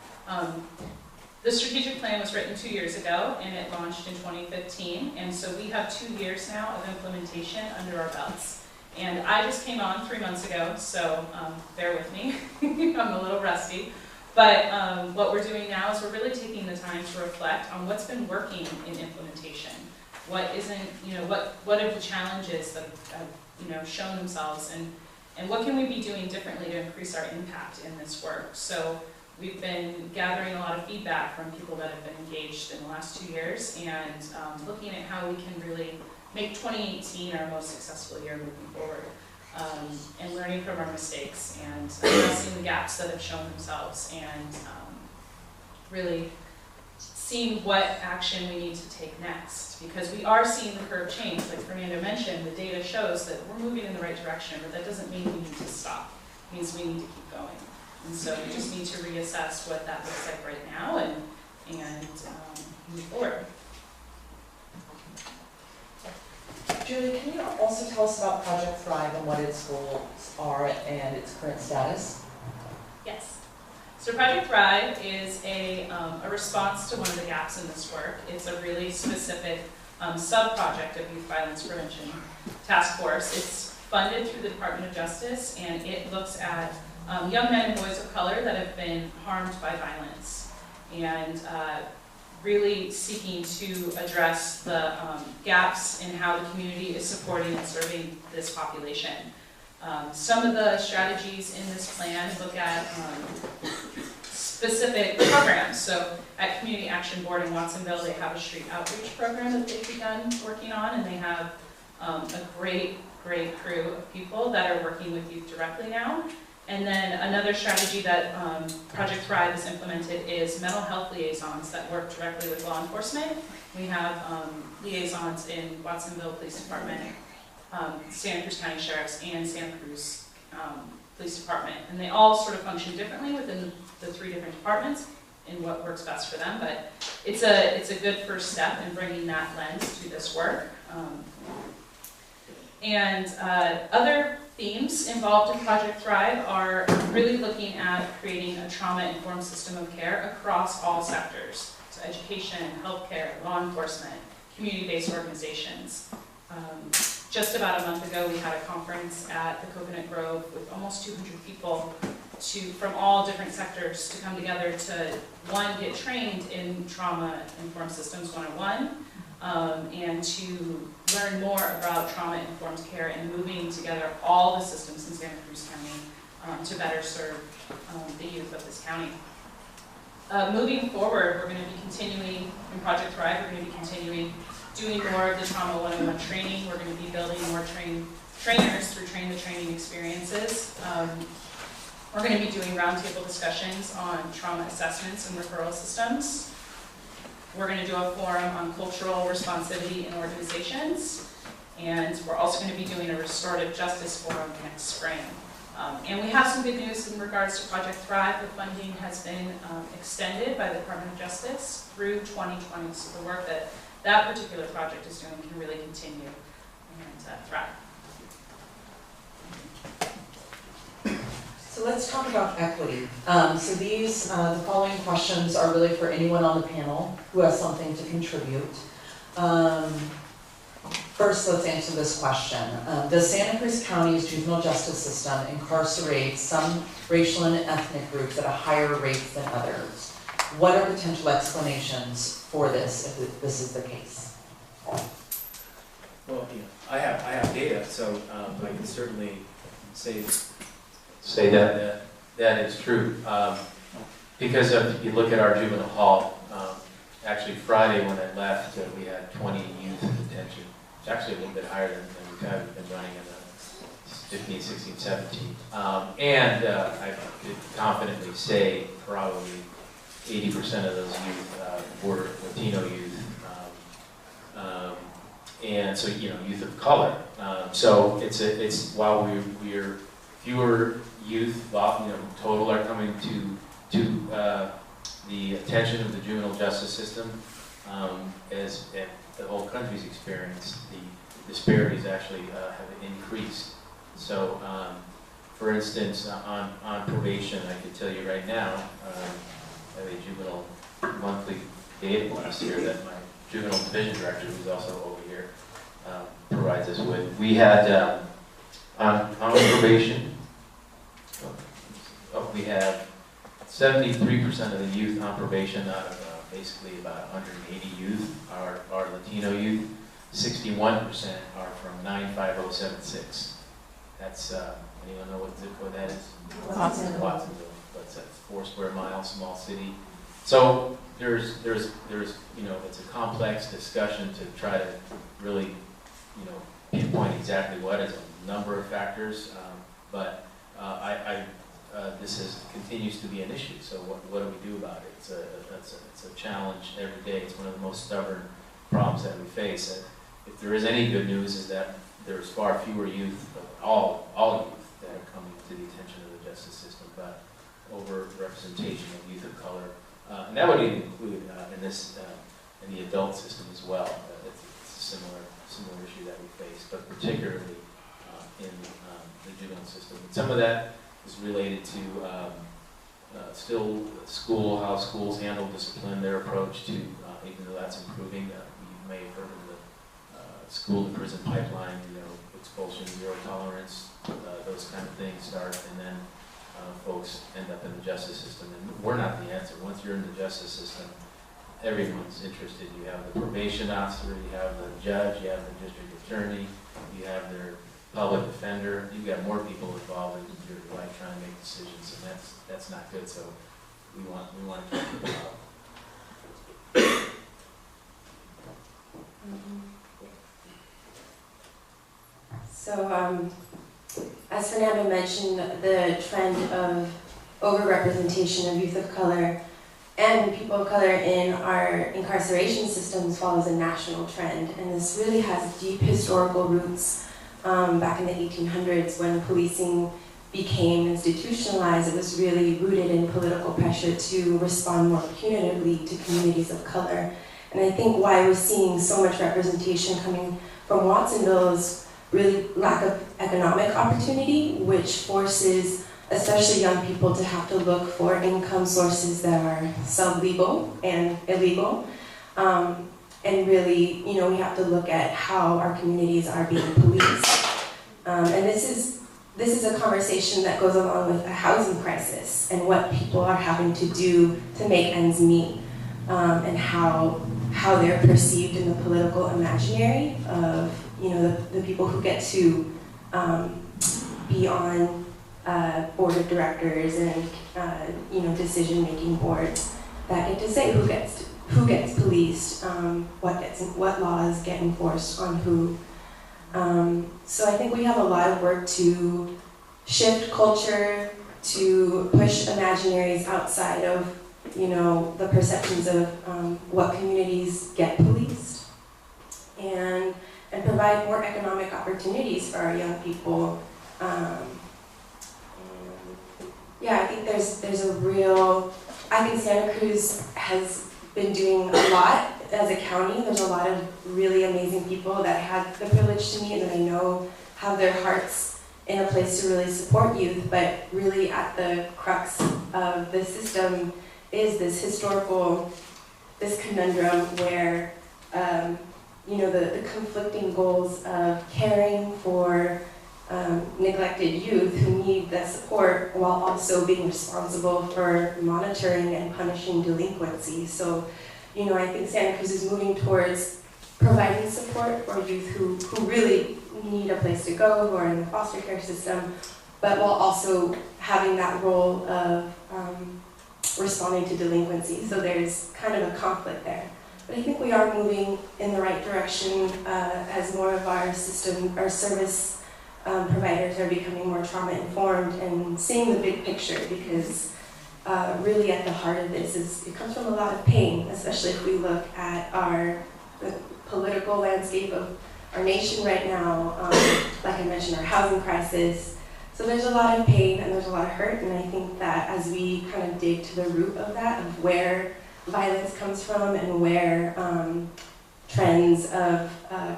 the strategic plan was written 2 years ago and it launched in 2015, and so we have 2 years now of implementation under our belts. And I just came on 3 months ago, so bear with me, I'm a little rusty. But what we're doing now is we're really taking the time to reflect on what's been working in implementation. What isn't, what are the challenges that have, shown themselves, and what can we be doing differently to increase our impact in this work? So we've been gathering a lot of feedback from people that have been engaged in the last 2 years and looking at how we can really make 2018 our most successful year moving forward. And learning from our mistakes and addressing the gaps that have shown themselves and really seeing what action we need to take next. Because we are seeing the curve change. Like Fernando mentioned, the data shows that we're moving in the right direction, but that doesn't mean we need to stop. It means we need to keep going. And so we just need to reassess what that looks like right now and move forward. Julie, can you also tell us about Project Thrive and what its goals are and its current status? Yes. So Project Thrive is a response to one of the gaps in this work. It's a really specific sub-project of Youth Violence Prevention Task Force. It's funded through the Department of Justice, and it looks at young men and boys of color that have been harmed by violence, and really seeking to address the gaps in how the community is supporting and serving this population. Some of the strategies in this plan look at specific programs. So at Community Action Board in Watsonville, they have a street outreach program that they've begun working on, and they have a great crew of people that are working with youth directly now. And then another strategy that Project Thrive has implemented is mental health liaisons that work directly with law enforcement. We have liaisons in Watsonville Police Department, Santa Cruz County Sheriff's, and Santa Cruz Police Department. And they all sort of function differently within the 3 different departments in what works best for them. But it's a good first step in bringing that lens to this work. Other themes involved in Project Thrive are really looking at creating a trauma-informed system of care across all sectors. So education, healthcare, law enforcement, community-based organizations. Just about a month ago, we had a conference at the Coconut Grove with almost 200 people from all different sectors to come together to, one, get trained in Trauma-Informed Systems 101, and to learn more about trauma-informed care and moving together all the systems in Santa Cruz County to better serve the youth of this county. Moving forward, we're going to be continuing in Project Thrive, we're going to be continuing doing more of the Trauma 101 training. We're going to be building more trainers through Train the Training experiences. We're going to be doing roundtable discussions on trauma assessments and referral systems. We're going to do a forum on cultural responsivity in organizations, and we're also going to be doing a restorative justice forum next spring. And we have some good news in regards to Project Thrive. The funding has been extended by the Department of Justice through 2020, so the work that particular project is doing can really continue and thrive. So let's talk about equity. So these, the following questions are really for anyone on the panel who has something to contribute. First, let's answer this question. Does Santa Cruz County's juvenile justice system incarcerate some racial and ethnic groups at a higher rate than others? What are potential explanations for this if this is the case? Well, I have data, so I can certainly say that is true. Because if you look at our juvenile hall, actually Friday when I left, we had 20 youth in detention. It's actually a little bit higher than we've been running 15, 16, 17. And I could confidently say probably 80% of those youth were Latino youth. And so, youth of color. So it's while we're fewer youth, total are coming to the attention of the juvenile justice system, as the whole country's experienced, the disparities actually have increased. So, for instance, on probation, I can tell you right now, I have a juvenile monthly data blast here that my juvenile division director, who's also over here, provides us with. We had on probation, we have 73% of the youth on probation out of basically about 180 youth are Latino youth. 61% are from 95076. That's, anyone know what zip code that is? Watsonville. That's 4 square miles, small city. So there's it's a complex discussion to try to really, pinpoint exactly what is a number of factors, but this continues to be an issue. So what do we do about it? It's a challenge every day. It's one of the most stubborn problems that we face. And if there is any good news, is that there's far fewer youth, all youth, that are coming to the attention of the justice system, but over-representation of youth of color, and that would even include in the adult system as well. It's a similar issue that we face, but particularly in the juvenile system. And some of that is related to still how schools handle discipline, their approach to, even though that's improving. You may have heard of the school to prison pipeline, expulsion, zero tolerance, those kind of things start, and then folks end up in the justice system. And we're not the answer. Once you're in the justice system, everyone's interested. You have the probation officer, you have the judge, you have the district attorney, you have their public defender. You've got more people involved in your life trying to make decisions, and that's not good. So we want to keep people out. So, as Fernando mentioned, the trend of overrepresentation of youth of color and people of color in our incarceration systems follows a national trend, and this really has deep historical roots. Back in the 1800s, when policing became institutionalized, it was really rooted in political pressure to respond more punitively to communities of color. And I think why we're seeing so much representation coming from Watsonville is really lack of economic opportunity, which forces especially young people to have to look for income sources that are sub-legal and illegal. And really, we have to look at how our communities are being policed. And this is a conversation that goes along with a housing crisis and what people are having to do to make ends meet, and how they're perceived in the political imaginary of the people who get to be on board of directors and decision-making boards that get to say who gets policed, what laws get enforced on who. So I think we have a lot of work to shift culture, to push imaginaries outside of the perceptions of what communities get policed, and provide more economic opportunities for our young people. I think there's a real, I think Santa Cruz has been doing a lot as a county. There's a lot of really amazing people that I had the privilege to meet and that I know have their hearts in a place to really support youth, but really at the crux of the system is this conundrum where the conflicting goals of caring for neglected youth who need that support while also being responsible for monitoring and punishing delinquency. So, I think Santa Cruz is moving towards providing support for youth who really need a place to go, who are in the foster care system, but while also having that role of responding to delinquency. So there's kind of a conflict there. But I think we are moving in the right direction as more of our system, our service providers are becoming more trauma informed and seeing the big picture, because really at the heart of this is it comes from a lot of pain, especially if we look at the political landscape of our nation right now. Like I mentioned, our housing crisis. So there's a lot of pain and there's a lot of hurt, and I think that as we kind of dig to the root of that, of where violence comes from and where trends of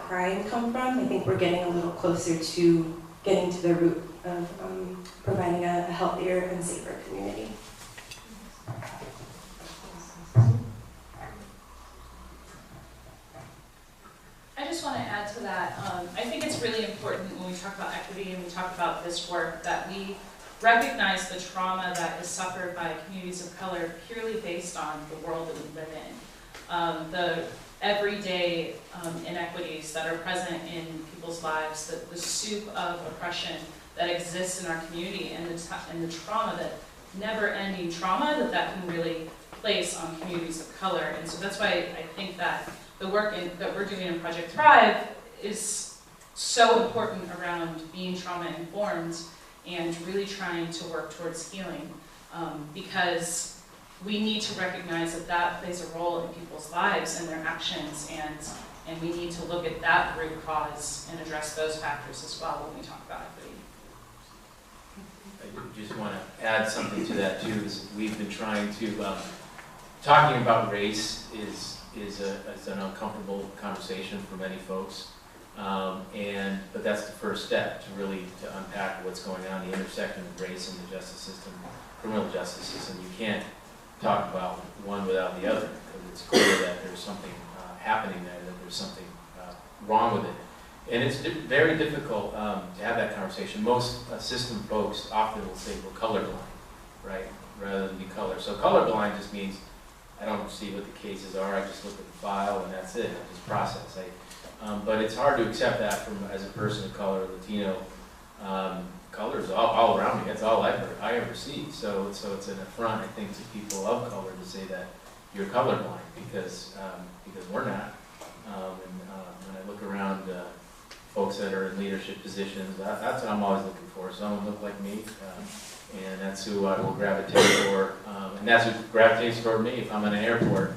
crime come from, I think we're getting a little closer to getting to the root of providing a healthier and safer community. I just want to add to that. I think it's really important when we talk about equity and we talk about this work that we recognize the trauma that is suffered by communities of color purely based on the world that we live in. The everyday inequities that are present in people's lives, the soup of oppression that exists in our community, and the trauma, that never-ending trauma that can really place on communities of color. And so that's why I think that the work that we're doing in Project Thrive is so important around being trauma-informed and really trying to work towards healing, because we need to recognize that that plays a role in people's lives and their actions, and we need to look at that root cause and address those factors as well when we talk about equity. I just want to add something to that too. Is we've been trying to talking about race is an uncomfortable conversation for many folks, but that's the first step to really unpack what's going on, the intersection of race and the justice system, criminal justice system. You can't talk about one without the other, because it's clear that there's something happening there, that there's something wrong with it. And it's very difficult to have that conversation. Most system folks often will say we're colorblind, right, rather than be color. So colorblind just means I don't see what the cases are, I just look at the file and that's it, I just process. But it's hard to accept that as a person of color, Latino. Color is all around me, that's all I ever see. So it's an affront, I think, to people of color to say that you're colorblind, because we're not. When I look around folks that are in leadership positions, that's what I'm always looking for, someone look like me. And that's who I will gravitate for, and that's who gravitates toward me if I'm in an airport.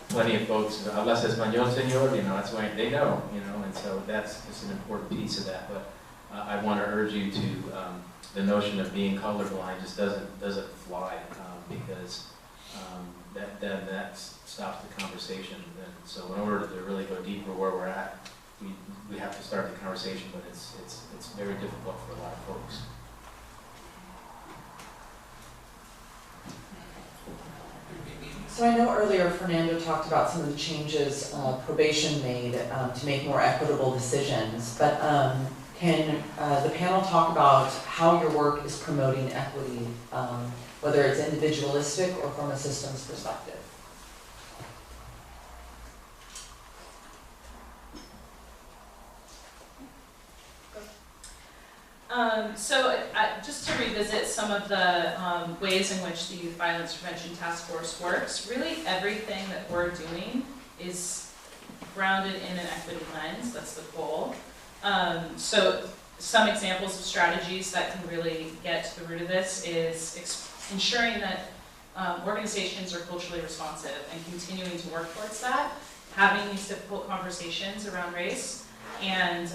Plenty of folks, "Hablas español, señor?" That's why they know, and so that's just an important piece of that. But I want to urge you to, the notion of being colorblind just doesn't fly, because that stops the conversation. And so in order to really go deeper where we're at, we have to start the conversation, but it's very difficult for a lot of folks. So I know earlier Fernando talked about some of the changes probation made to make more equitable decisions, but can the panel talk about how your work is promoting equity, whether it's individualistic or from a systems perspective? So just to revisit some of the ways in which the Youth Violence Prevention Task Force works, really everything that we're doing is grounded in an equity lens. That's the goal. So some examples of strategies that can really get to the root of this is ensuring that organizations are culturally responsive and continuing to work towards that, having these difficult conversations around race, and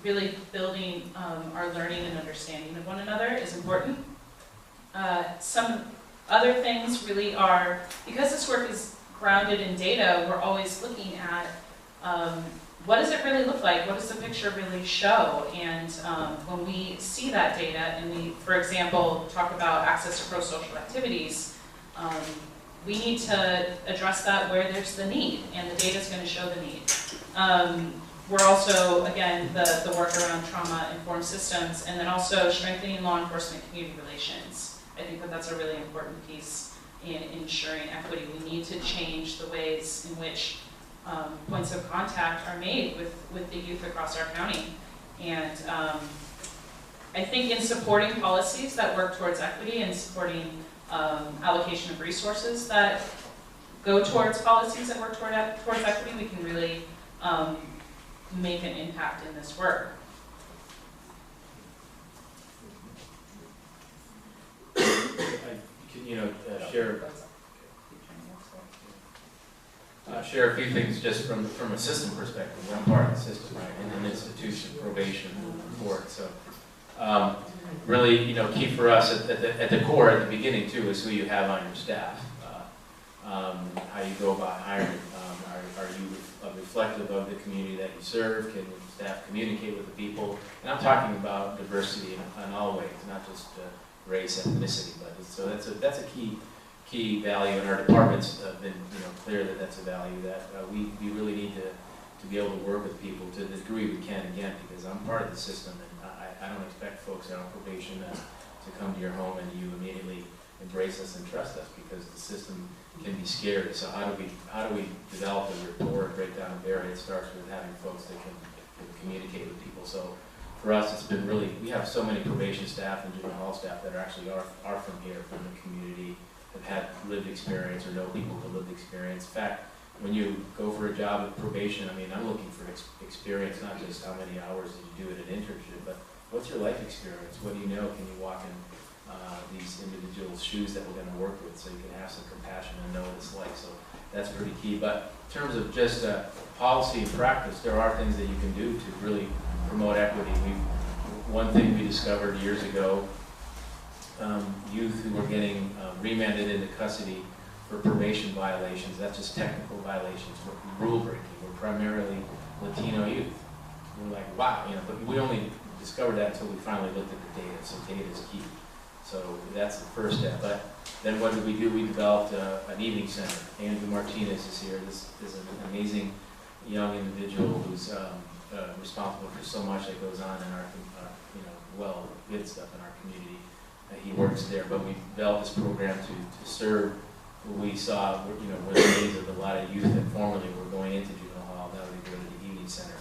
really building our learning and understanding of one another is important. Some other things really are, because this work is grounded in data, we're always looking at what does it really look like? What does the picture really show? And when we see that data and we, for example, talk about access to pro-social activities, we need to address that where there's the need, and the data is going to show the need. We're also, again, the work around trauma-informed systems, and then also strengthening law enforcement community relations. I think that that's a really important piece in ensuring equity. We need to change the ways in which points of contact are made with the youth across our county. And I think in supporting policies that work towards equity and supporting allocation of resources that go towards policies that work towards equity, we can really make an impact in this work. Share a few things just from a system perspective. I'm part of the system, right, in an institution, probation, and court. So really, key for us at the core, at the beginning too, is who you have on your staff. How you go about hiring. Are you reflective of the community that you serve? Can the staff communicate with the people? And I'm talking about diversity in all ways, not just race, ethnicity, but so that's a key value, and our departments have been clear that that's a value that we really need to be able to work with people to the degree we can, again, because I'm part of the system, and I don't expect folks that are on probation to come to your home and you immediately embrace us and trust us, because the system can be scary. So how do we develop a rapport and break down a barrier? It starts with having folks that can communicate with people. So for us, it's been really, we have so many probation staff and juvenile hall staff that are from here, from the community, have had lived experience or know people with lived experience. In fact, when you go for a job at probation, I'm looking for experience, not just how many hours did you do at an internship, but what's your life experience? What do you know? Can you walk in these individuals' shoes that we're going to work with, so you can have some compassion and know what it's like? So that's pretty key. But in terms of just policy and practice, there are things that you can do to really promote equity. One thing we discovered years ago, youth who were getting remanded into custody for probation violations, that's just technical violations, rule breaking, were primarily Latino youth. We're like, wow, but we only discovered that until we finally looked at the data, so data is key. So that's the first step. But then what did we do? We developed an evening center. Andrew Martinez is here. This is an amazing young individual who's responsible for so much that goes on in our, good stuff in our community. He works there, but we developed this program to serve what we saw, were the needs of a lot of youth that formerly were going into juvenile hall. Now they go to the evening center,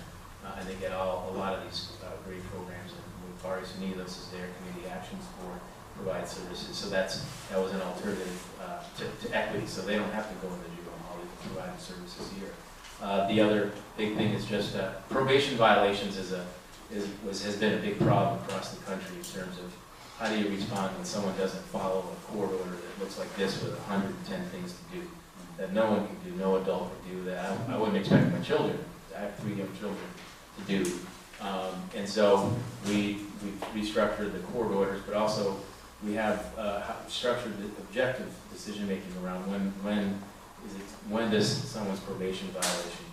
and they get a lot of these great programs. And with Barry Sunidos is there, Community Actions Board provide services. So that was an alternative to equity. So they don't have to go into juvenile hall; they can provide services here. The other big thing is just probation violations has been a big problem across the country in terms of how do you respond when someone doesn't follow a court order that looks like this with 110 things to do that no one can do, no adult can do, that I wouldn't expect my children, I have 3 young children, to do. And so we restructured the court orders, but also we have structured the objective decision making around when does someone's probation violation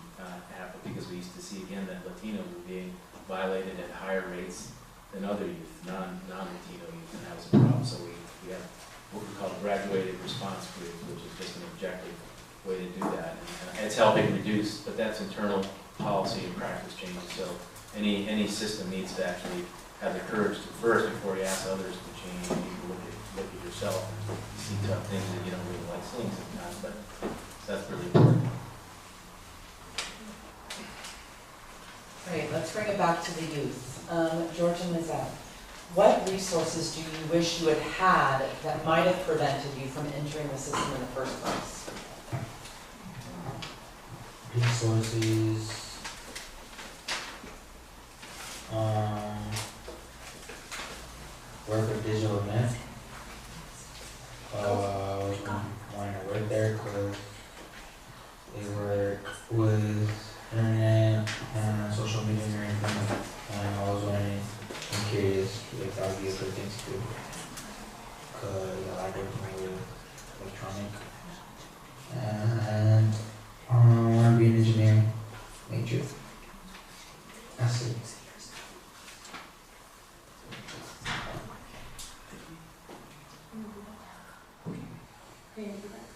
happen, because we used to see again that Latinos were being violated at higher rates than other youth, non-Latino youth, and that was a problem. So we have what we call graduated response group, which is just an objective way to do that. And it's helping reduce, but that's internal policy and practice changes. So any system needs to actually have the courage to first, before you ask others to change, you need to look at yourself. You see tough things that you don't really like seeing sometimes, but that's really important. Great, let's bring it back to the youth. George and Lizette, what resources do you wish you had had that might have prevented you from entering the system in the first place? Resources. Work with digital events. I was wanting to work there because they work with internet and social media and everything. And I was wondering, I'm curious if that would be a good thing to do. Because I like working with electronic. And I want to be an engineering major. That's it.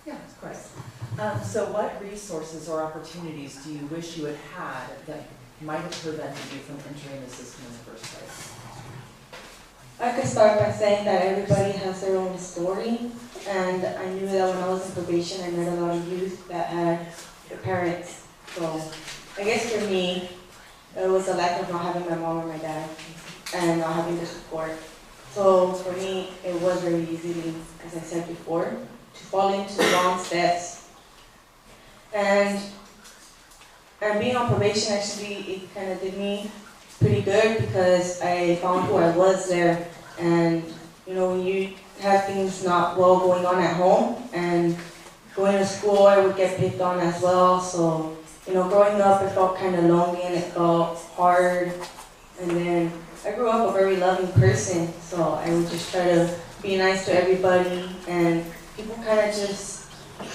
Yeah, of course. So what resources or opportunities do you wish you had had that might have prevented you from entering the system in the first place? I could start by saying that everybody has their own story, and I knew that when I was in probation, I met a lot of youth that had their parents. So I guess for me, it was a lack of not having my mom or my dad, and not having the support. So for me, it was very easy, as I said before, to fall into the wrong steps. And And being on probation actually, it kind of did me pretty good because I found who I was there. And, you know, when you have things not well going on at home and going to school, I would get picked on as well. So, you know, growing up, I felt kind of lonely and it felt hard. And then I grew up a very loving person, so I would just try to be nice to everybody. And people kind of just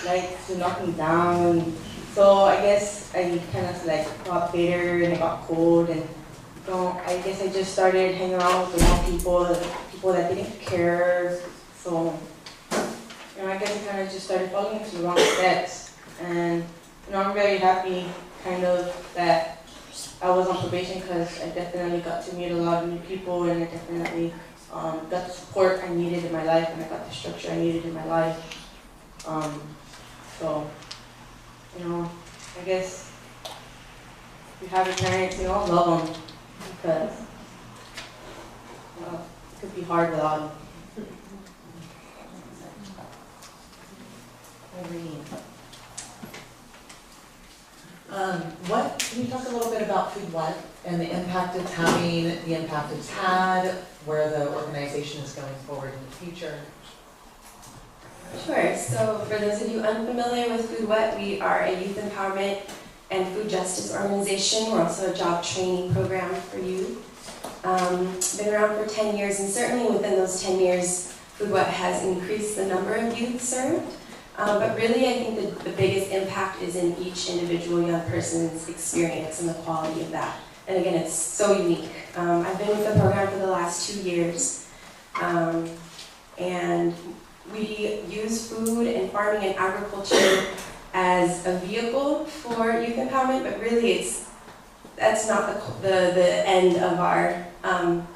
like to knock me down. So I guess I kind of like got bitter and it got cold. And you know, I guess I just started hanging around with the wrong people that didn't care. So, you know, I guess I kind of just started falling into the wrong steps. And, you know, I'm very happy kind of that I was on probation because I definitely got to meet a lot of new people and I definitely got the support I needed in my life and I got the structure I needed in my life. So, you know, I guess if you have your parents, you know, love them because, you know, it could be hard without them. Can you talk a little bit about Food What and the impact it's having, the impact it's had, where the organization is going forward in the future? Sure. So for those of you unfamiliar with Food What, we are a youth empowerment and food justice organization. We're also a job training program for youth. Been around for 10 years, and certainly within those 10 years, Food What has increased the number of youth served. But really, I think the biggest impact is in each individual young person's experience and the quality of that. And again, it's so unique. I've been with the program for the last 2 years, and we use food and farming and agriculture as a vehicle for youth empowerment, but really that's not the end of our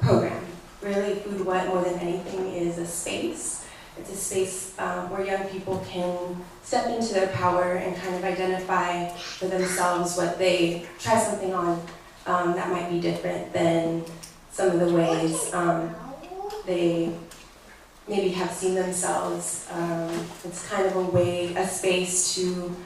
program. Really, Food What, more than anything, is a space. It's a space where young people can step into their power and kind of identify for themselves what they try something on that might be different than some of the ways they maybe have seen themselves. It's kind of a space to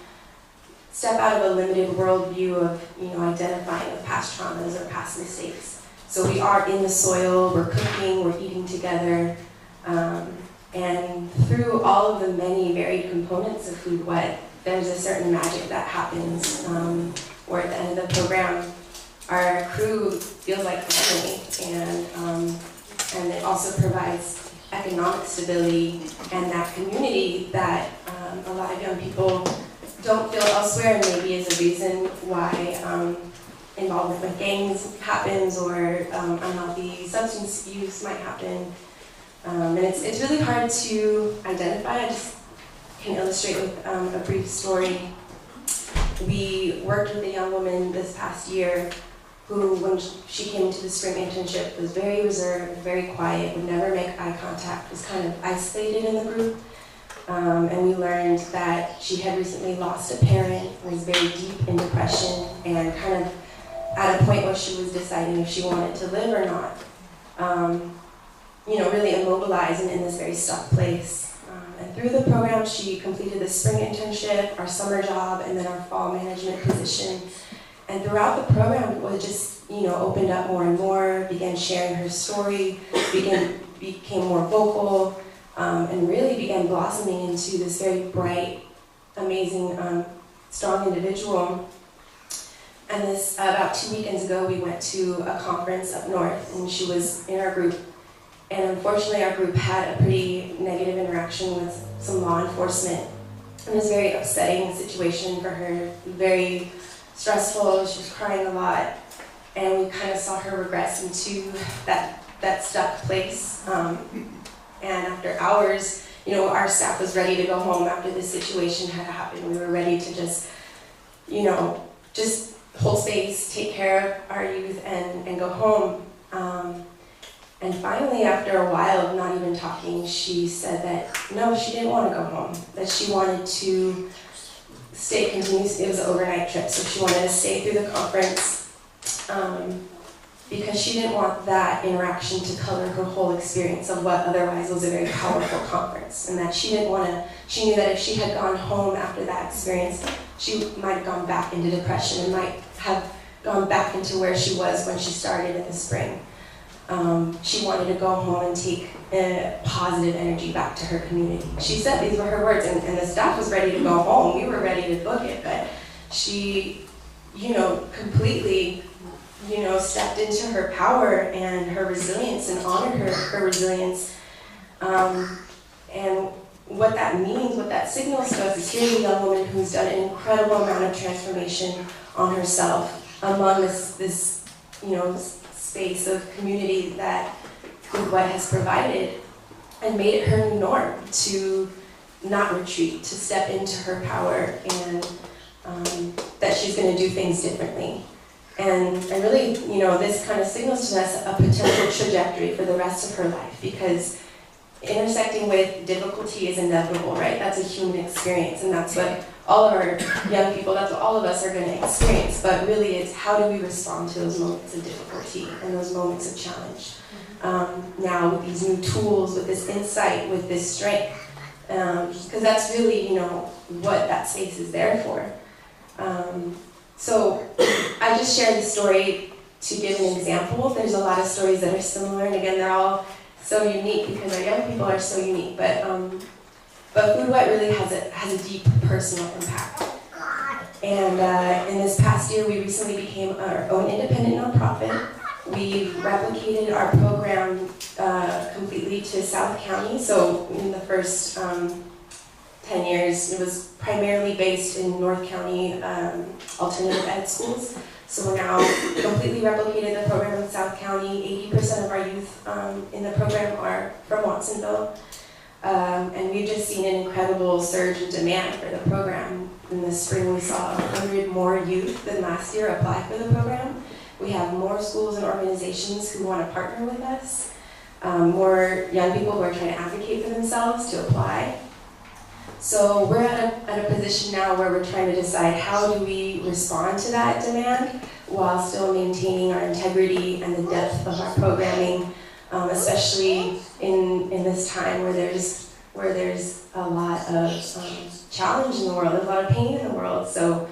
step out of a limited worldview of, you know, identifying with past traumas or past mistakes. So we are in the soil, we're cooking, we're eating together. And through all of the many varied components of Food What, there's a certain magic that happens where at the end of the program, our crew feels like family, and it also provides economic stability and that community that a lot of young people don't feel elsewhere, and maybe is a reason why involvement with gangs happens or unhealthy substance use might happen. And it's really hard to identify. I just can illustrate with a brief story. We worked with a young woman this past year who, when she came into the spring internship, was very reserved, very quiet, would never make eye contact, was kind of isolated in the group. And we learned that she had recently lost a parent, was very deep in depression, and kind of at a point where she was deciding if she wanted to live or not. You know, really immobilized and in this very stuck place. And through the program, she completed the spring internship, our summer job, and then our fall management position. And throughout the program, it was just, you know, opened up more and more, began sharing her story, became more vocal, and really began blossoming into this very bright, amazing, strong individual. And this, about 2 weekends ago, we went to a conference up north, and she was in our group. And unfortunately, our group had a pretty negative interaction with some law enforcement. It was a very upsetting situation for her, very stressful. She was crying a lot. And we kind of saw her regress into that stuck place. And after hours, you know, our staff was ready to go home after this situation had happened. We were ready to just, you know, just hold space, take care of our youth, and go home. And finally, after a while of not even talking, she said that no, she didn't want to go home, that she wanted to continue. It was an overnight trip, so she wanted to stay through the conference. because she didn't want that interaction to color her whole experience of what otherwise was a very powerful conference. And that she didn't want to, she knew that if she had gone home after that experience, she might have gone back into depression and might have gone back into where she was when she started in the spring. She wanted to go home and take positive energy back to her community. She said these were her words, and the staff was ready to go home. We were ready to book it, but she, completely, stepped into her power and her resilience and honored her resilience. And what that means, what that signals to us is here's a young woman who's done an incredible amount of transformation on herself among this space of community that Food What has provided, and made it her new norm to not retreat, to step into her power, and that she's going to do things differently. And really, this kind of signals to us a potential trajectory for the rest of her life, because intersecting with difficulty is inevitable, right? That's a human experience, and that's what all of our young people, that's what all of us are going to experience. But really, it's how do we respond to those moments of difficulty and those moments of challenge. Now, with these new tools, with this insight, with this strength, because that's really, what that space is there for. So I just shared this story to give an example. There's a lot of stories that are similar, and again, they're all so unique because our young people are so unique. But Food What really has a deep personal impact. And in this past year, we recently became our own independent nonprofit. We replicated our program completely to South County. So in the first 10 years, it was primarily based in North County alternative ed schools. So we're now completely replicated the program in South County. 80% of our youth in the program are from Watsonville. And we've just seen an incredible surge in demand for the program. In the spring, we saw 100 more youth than last year apply for the program. We have more schools and organizations who want to partner with us, more young people who are trying to advocate for themselves to apply. So we're at a position now where we're trying to decide how do we respond to that demand while still maintaining our integrity and the depth of our programming, especially in this time where there's a lot of challenge in the world, there's a lot of pain in the world. So,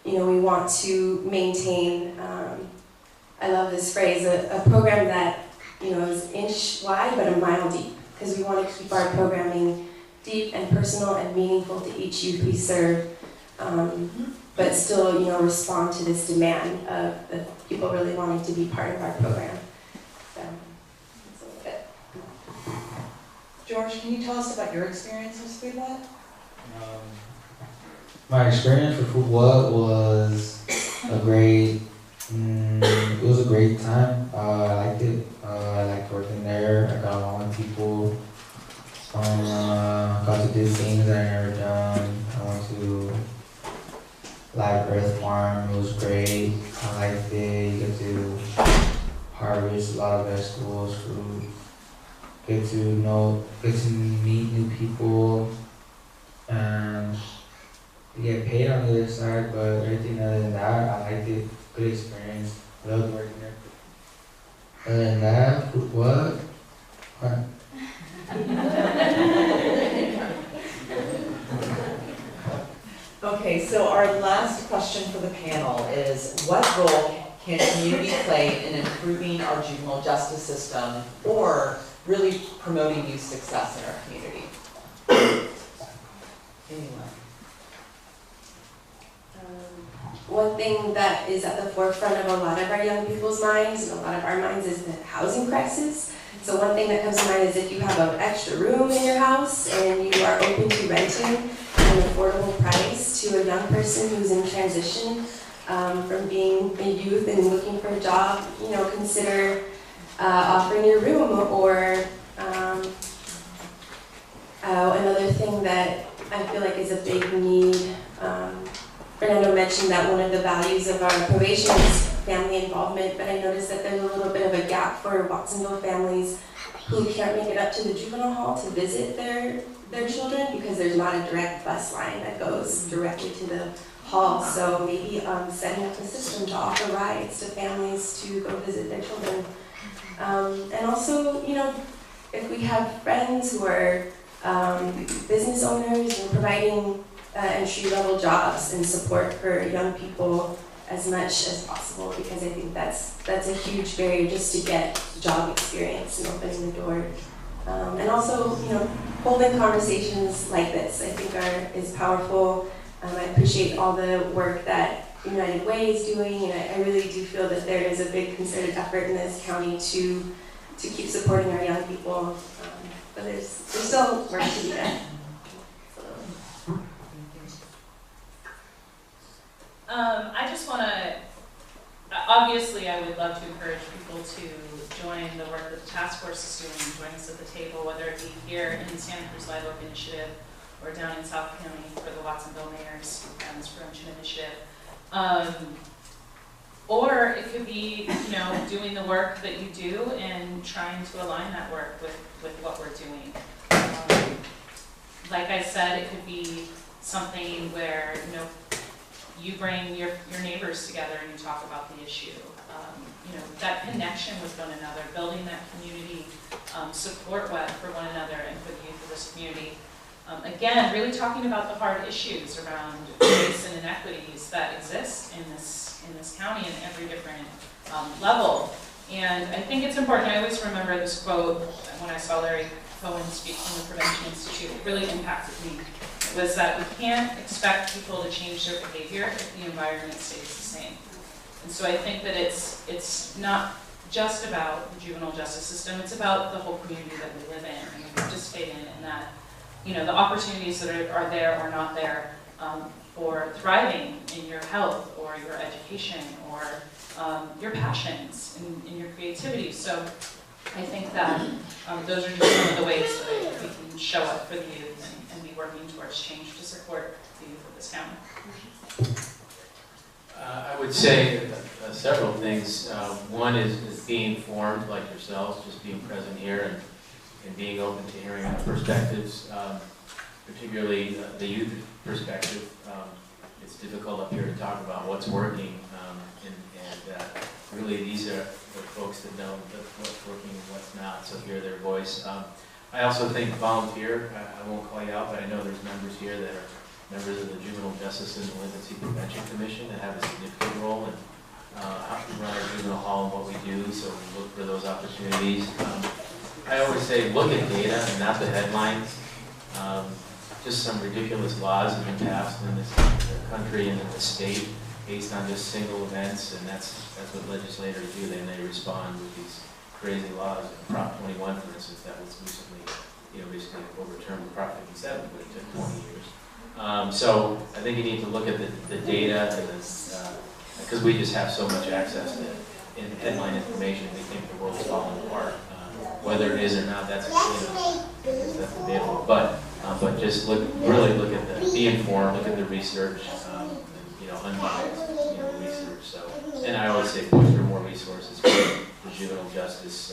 we want to maintain, I love this phrase, a program that, is inch wide but a mile deep, because we want to keep our programming deep and personal and meaningful to each youth we serve, but still, respond to this demand of people really wanting to be part of our program. So, that's a little bit. George, can you tell us about your experience with Food What? My experience with Food What was a great time. I liked it. I liked working there. I got along with people. Got to do things I never done. I went to Live Earth Farm. It was great. I liked it. You get to harvest a lot of vegetables, fruit. Get to meet new people, and you get paid on the other side. But everything other than that, I liked it. Good experience. Loved working there. Other than that, Food What? Okay, so our last question for the panel is, what role can community play in improving our juvenile justice system or really promoting youth success in our community? Anyone? One thing that is at the forefront of a lot of our young people's minds and a lot of our minds is the housing crisis. So one thing that comes to mind is if you have an extra room in your house and you are open to renting an affordable price to a young person who's in transition from being a youth and looking for a job, consider offering your room. Or another thing that I feel like is a big need, Fernando mentioned that one of the values of our probation is family involvement, but I noticed that there's a little bit of a gap for Watsonville families who can't make it up to the juvenile hall to visit their children because there's not a direct bus line that goes directly to the hall. So maybe setting up a system to offer rides to families to go visit their children. And also, if we have friends who are business owners and providing entry-level jobs and support for young people as much as possible, because I think that's a huge barrier just to get job experience and opening the door. And also, holding conversations like this, I think is powerful. I appreciate all the work that United Way is doing, and I really do feel that there is a big concerted effort in this county to keep supporting our young people. But there's still work to be done. I just want to, obviously I would love to encourage people to join the work that the task force is doing and join us at the table, whether it be here in Santa Cruz Live Oak Initiative or down in South County for the Watsonville Mayor's Violence Prevention Initiative. Or it could be, doing the work that you do and trying to align that work with what we're doing. Like I said, it could be something where, you bring your neighbors together and you talk about the issue. That connection with one another, building that community support web for one another and for the youth of this community. Again, really talking about the hard issues around race and inequities that exist in this county in every different level. And I think it's important, I always remember this quote when I saw Larry Cohen speak from the Prevention Institute. It really impacted me. It was that we can't expect people to change their behavior if the environment stays the same. And so I think that it's not just about the juvenile justice system, it's about the whole community that we live in and we participate in, and that the opportunities that are there or not there for thriving in your health or your education or your passions and your creativity. So I think that those are just some of the ways that we can show up for the youth and be working towards change to support the youth of this county. I would say several things. One is being informed, like yourselves, just being present here and being open to hearing perspectives, particularly the youth perspective. It's difficult up here to talk about what's working, and really these are the folks that know what's working and what's not, so hear their voice. I also think volunteer, I won't call you out, but I know there's members here that are members of the Juvenile Justice and Delinquency Prevention Commission that have a significant role in how we run our juvenile hall and what we do, so we look for those opportunities. I always say look at data and not the headlines. Just some ridiculous laws have been passed in this country and in the state based on just single events, and that's what legislators do. Then they respond with these crazy laws. Prop 21, for instance, that was recently, basically overturned with Prop 57, but it took 20 years. So I think you need to look at the data, because we just have so much access to headline information. We think the world's falling apart. Whether it is or not, that's debatable. But just really look at be informed, look at the research, unbiased, research. So, and I always say push for more resources for the juvenile justice,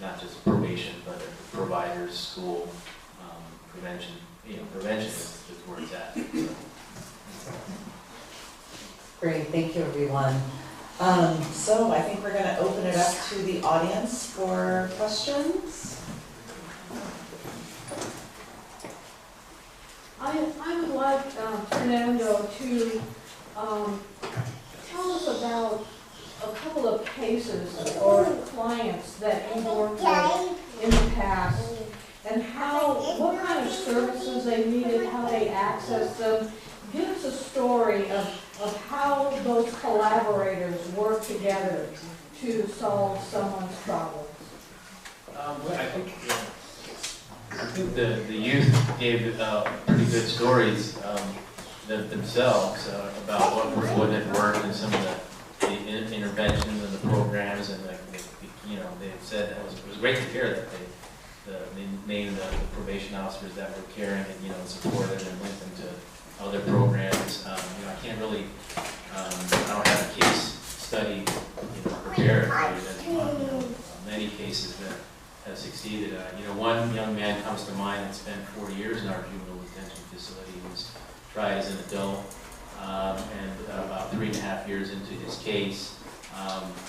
not just probation, but providers, school, prevention. Prevention is where it's at. So. Great, thank you, everyone. So I think we're going to open it up to the audience for questions. I would like Fernando to tell us about a couple of cases or clients that you've worked with in the past, and what kind of services they needed, how they accessed them. Give us a story of how those collaborators work together to solve someone's problems. I think the youth gave pretty good stories themselves about what had worked and some of the interventions and the programs, and they said it was great to hear that they named the probation officers that were caring and supported and linked them to other programs. I can't really, I don't have a case study prepared. Many cases that have succeeded. One young man comes to mind that spent 4 years in our juvenile detention facility. He was tried as an adult, and about 3.5 years into his case,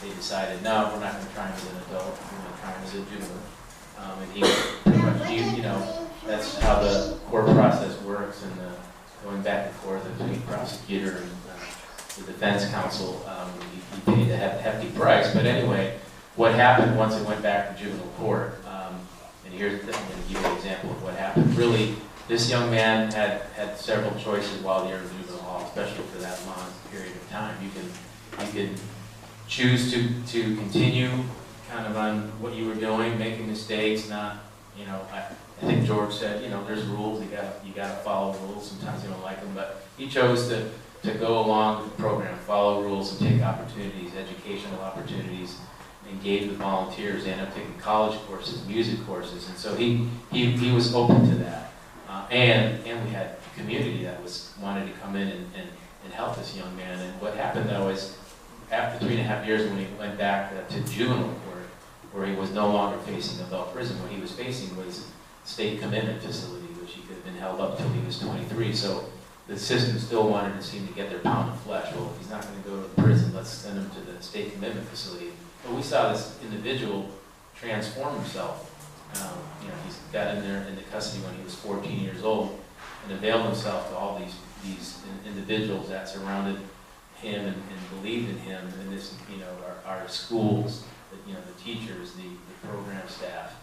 they decided, no, we're not going to try him as an adult, we're going to try him as a juvenile. And he pretty much, you know, that's how the court process works, and going back and forth between prosecutor and the defense counsel, he paid a hefty price. But anyway, what happened once it went back to juvenile court, and here's, I'm going to give you an example of what happened. Really, this young man had several choices while they were in juvenile hall, especially for that long period of time. You can choose to continue kind of on what you were doing, making mistakes, not, you know, I think George said, you know, there's rules, you gotta follow rules. Sometimes you don't like them, but he chose to go along with the program, follow rules, and take opportunities, educational opportunities, engage with volunteers, end up taking college courses, music courses, and so he was open to that. And we had a community that wanted to come in and help this young man. And what happened though is, after 3.5 years, when he went back to juvenile court, where he was no longer facing adult prison, what he was facing was state commitment facility, which he could have been held up till he was 23. So the system still wanted to seem to get their pound of flesh. Well, if he's not going to go to the prison, let's send him to the state commitment facility. But we saw this individual transform himself. You know, he's got in there in the custody when he was 14 years old, and availed himself to all these individuals that surrounded him and believed in him. And this, you know, our schools, you know, the teachers, the program staff.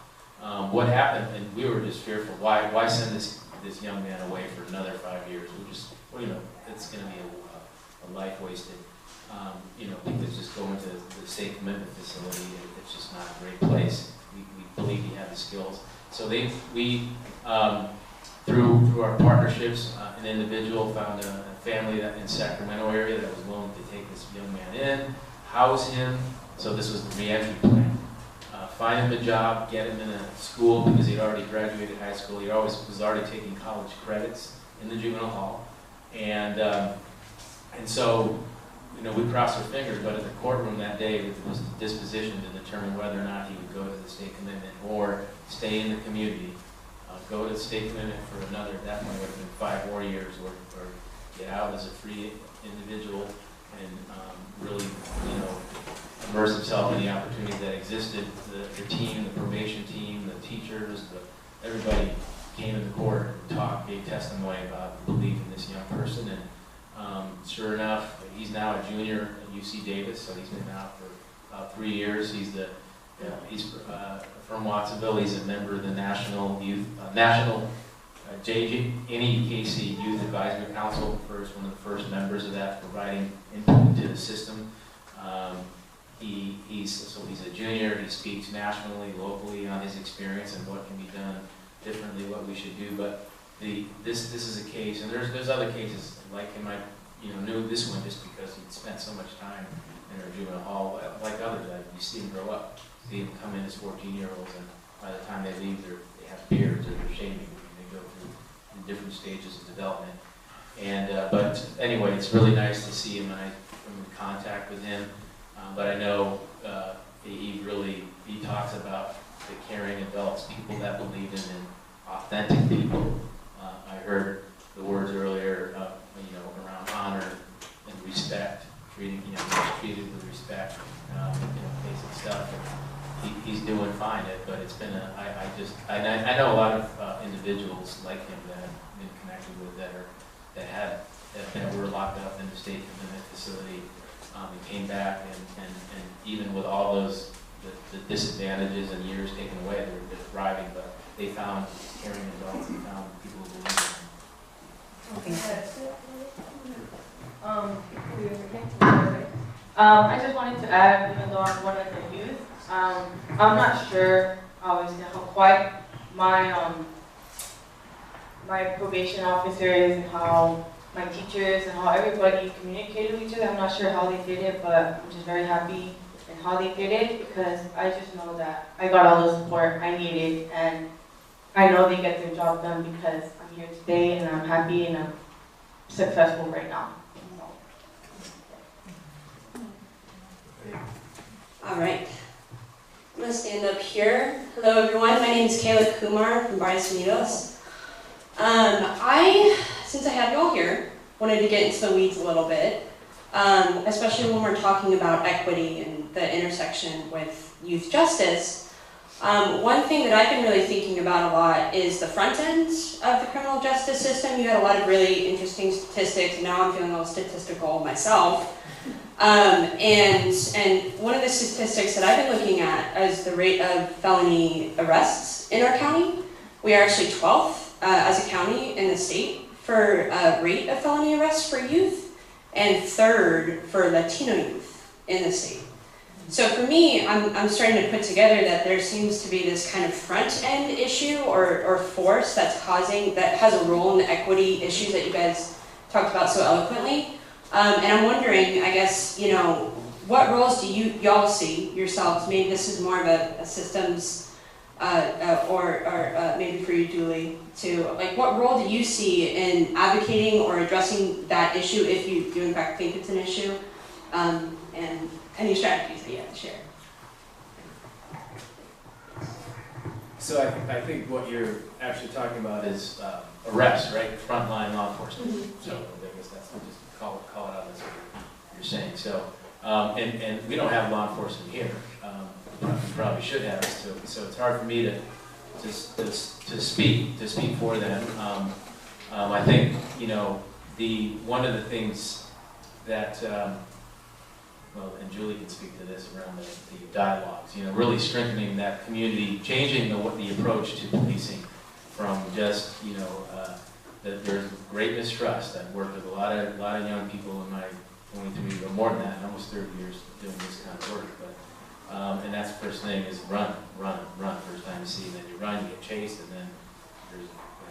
What happened, and we were just fearful. Why send this young man away for another 5 years? We just, well, you know, it's going to be a life wasted. You know, because just going to the state commitment facility, it's just not a great place. We believe he had the skills. So we through our partnerships, an individual found a family that in Sacramento area that was willing to take this young man in, house him. So this was the re-entry plan. Find him a job, get him in a school, because he'd already graduated high school. He was already taking college credits in the juvenile hall, and so, you know, we crossed our fingers. But in the courtroom that day, it was the disposition to determine whether or not he would go to the state commitment or stay in the community, go to the state commitment for another. That might have been 5 more years, or get out as a free individual and really, you know, immerse himself in the opportunities that existed. The team, the probation team, the teachers, everybody came into court and talked, gave testimony about the belief in this young person. And sure enough, he's now a junior at UC Davis, so he's been out for about 3 years. He's from Watsonville. He's a member of the National NEUKC Youth Advisory Council, one of the first members of that, providing input to the system. He's a junior. He speaks nationally, locally on his experience and what can be done differently, what we should do. But this is a case, and there's other cases like him. I knew this one just because he'd spent so much time in our juvenile hall. Like others, you see him grow up, see him come in as 14-year-olds, and by the time they leave, they have beards or they're shaving. They go through different stages of development. And but anyway, it's really nice to see him, and I'm in contact with him. But I know he talks about the caring adults, people that believe in authentic people. I heard the words earlier, around honor and respect, treated with respect, basic stuff. And he's doing fine. But it's been I know a lot of individuals like him that I've been connected with that were locked up in the state commitment facility. And came back, and even with all those the disadvantages and years taken away, they're thriving. But they found caring adults and found people who believe in them. I just wanted to add, even though I'm one of the youth, I'm not sure obviously how quite my probation officers and how my teachers and how everybody communicated with each other. I'm not sure how they did it, but I'm just very happy in how they did it, because I just know that I got all the support I needed, and I know they get their job done because I'm here today and I'm happy and I'm successful right now. All right. I'm going to stand up here. Hello, everyone. My name is Kayla Kumar from Barrios Unidos. Since I have you all here, wanted to get into the weeds a little bit, especially when we're talking about equity and the intersection with youth justice. One thing that I've been really thinking about a lot is the front end of the criminal justice system. You had a lot of really interesting statistics, and now I'm feeling a little statistical myself. And one of the statistics that I've been looking at is the rate of felony arrests in our county. We are actually 12th as a county in the state for rate of felony arrests for youth, and 3rd for Latino youth in the state. So for me, I'm starting to put together that there seems to be this kind of front end issue or force that has a role in the equity issues that you guys talked about so eloquently. And I'm wondering, I guess, what roles do y'all see yourselves? Maybe this is more of a systems, or maybe for you, Julie, too. Like, what role do you see in advocating or addressing that issue, if you do in fact think it's an issue? And any strategies that you have to share? So I think what you're actually talking about is arrest, right? Frontline law enforcement. So I guess that's, just call it out as what you're saying. So, and we don't have law enforcement here. We probably should have it. So it's hard for me to speak for them. I think, one of the things that, and Julie can speak to this around the dialogues, really strengthening that community, changing the approach to policing from just, that there's great mistrust. I've worked with a lot of young people in my 23, or more than that, almost 30 years doing this kind of work. But, and that's the first thing is run. First time you see, then you run, you get chased, and then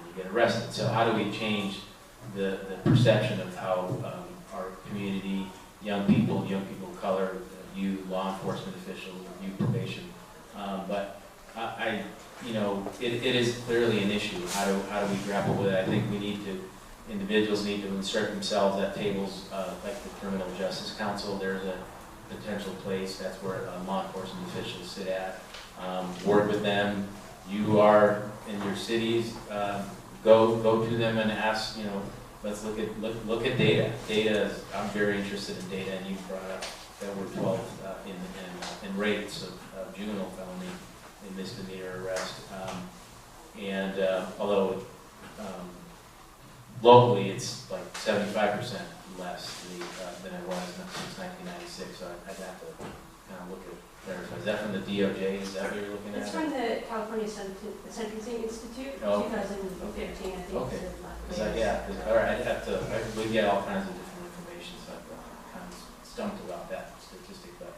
you get arrested. So how do we change the perception of how our community, young people of color, you law enforcement officials, you probation, but it is clearly an issue. How do we grapple with it? I think individuals need to insert themselves at tables like the Criminal Justice Council. There's a potential place that's where law enforcement officials sit at. Work with them. You are in your cities. Go to them and ask. Let's look at data. Data is, I'm very interested in data, and you brought up that we're 12th in rates of juvenile felony and misdemeanor arrest. Although locally it's like 75% less than it was since 1996, so I'd have to kind of look at verify. Is that from the DOJ? Is that what you're looking at? It's from the California Sentencing Institute, Oh. 2015, I think. Okay. It's All right, we get all kinds of different information, so I'm kind of stumped about that statistic. But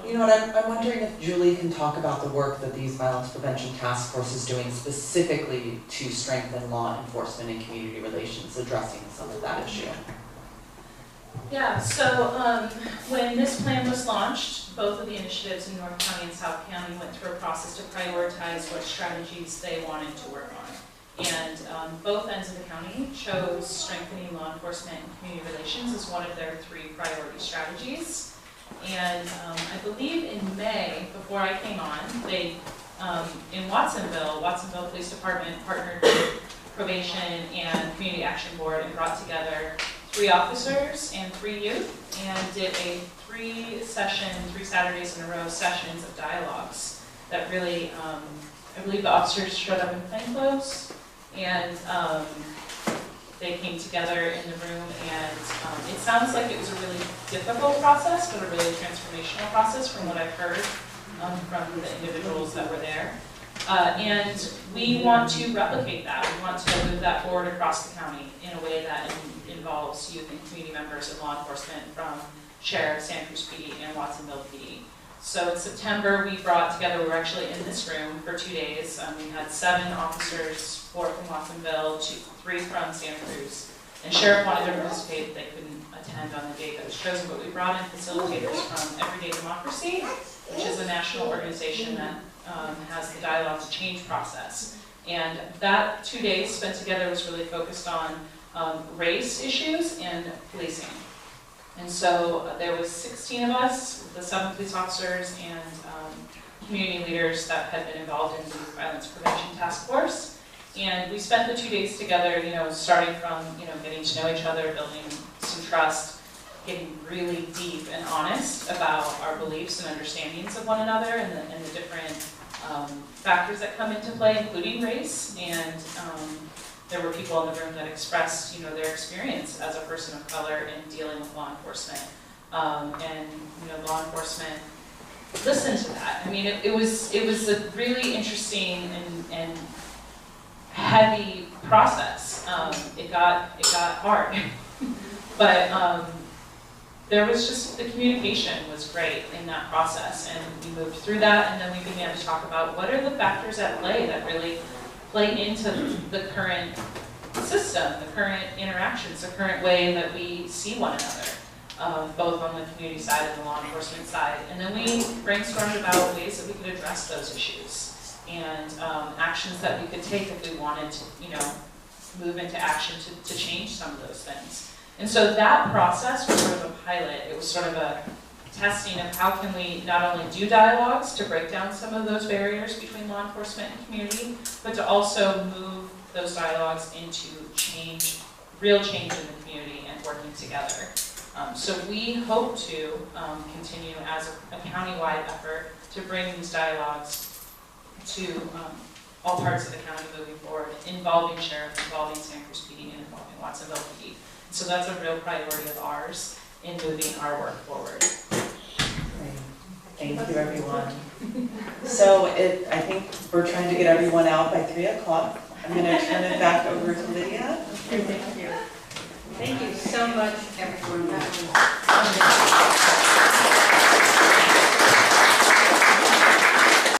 You know what, I'm wondering if Julie can talk about the work that these Violence Prevention Task Force is doing specifically to strengthen law enforcement and community relations, addressing some of that issue. Yeah, so when this plan was launched, both of the initiatives in North County and South County went through a process to prioritize what strategies they wanted to work on. And both ends of the county chose strengthening law enforcement and community relations as one of their 3 priority strategies. And I believe in May, before I came on, they, in Watsonville Police Department partnered with Probation and Community Action Board and brought together 3 officers and 3 youth, and did a 3 Saturdays in a row sessions of dialogues that really, I believe the officers showed up in plainclothes, and they came together in the room, and it sounds like it was a really difficult process, but a really transformational process from what I've heard from the individuals that were there. And we want to replicate that. We want to move that forward across the county in a way that involves youth and community members and law enforcement from Sheriff, Santa Cruz PD, and Watsonville PD. So in September, we brought together, we were actually in this room for 2 days. We had 7 officers, 4 from Watsonville, 3 from Santa Cruz. And Sheriff wanted to participate, they couldn't attend on the date that was chosen, but we brought in facilitators from Everyday Democracy, which is a national organization that has the Dialogue to Change process. And that 2 days spent together was really focused on race issues and policing. And so there was 16 of us, the 7 police officers and community leaders that had been involved in the Violence Prevention Task Force. And we spent the 2 days together, you know, starting from, you know, getting to know each other, building some trust, getting really deep and honest about our beliefs and understandings of one another and the different factors that come into play, including race. And there were people in the room that expressed, you know, their experience as a person of color in dealing with law enforcement. And, you know, law enforcement listened to that. I mean, it was a really interesting and heavy process. It got hard, but there was just, the communication was great in that process, and we moved through that, and then we began to talk about what are the factors at play that really play into the current system, the current interactions, the current way that we see one another, both on the community side and the law enforcement side. And then we brainstormed about ways that we could address those issues and actions that we could take if we wanted to, you know, move into action to change some of those things. And so that process was sort of a pilot. It was sort of a testing of how can we not only do dialogues to break down some of those barriers between law enforcement and community, but to also move those dialogues into change, real change in the community and working together. So we hope to continue as a county-wide effort to bring these dialogues to all parts of the county moving forward, involving sheriff, involving Santa Cruz PD, and involving Watsonville PD. So that's a real priority of ours in moving our work forward. Thank you, everyone. So I think we're trying to get everyone out by 3 o'clock. I'm going to turn it back over to Lydia. Thank you. Thank you so much, everyone. That was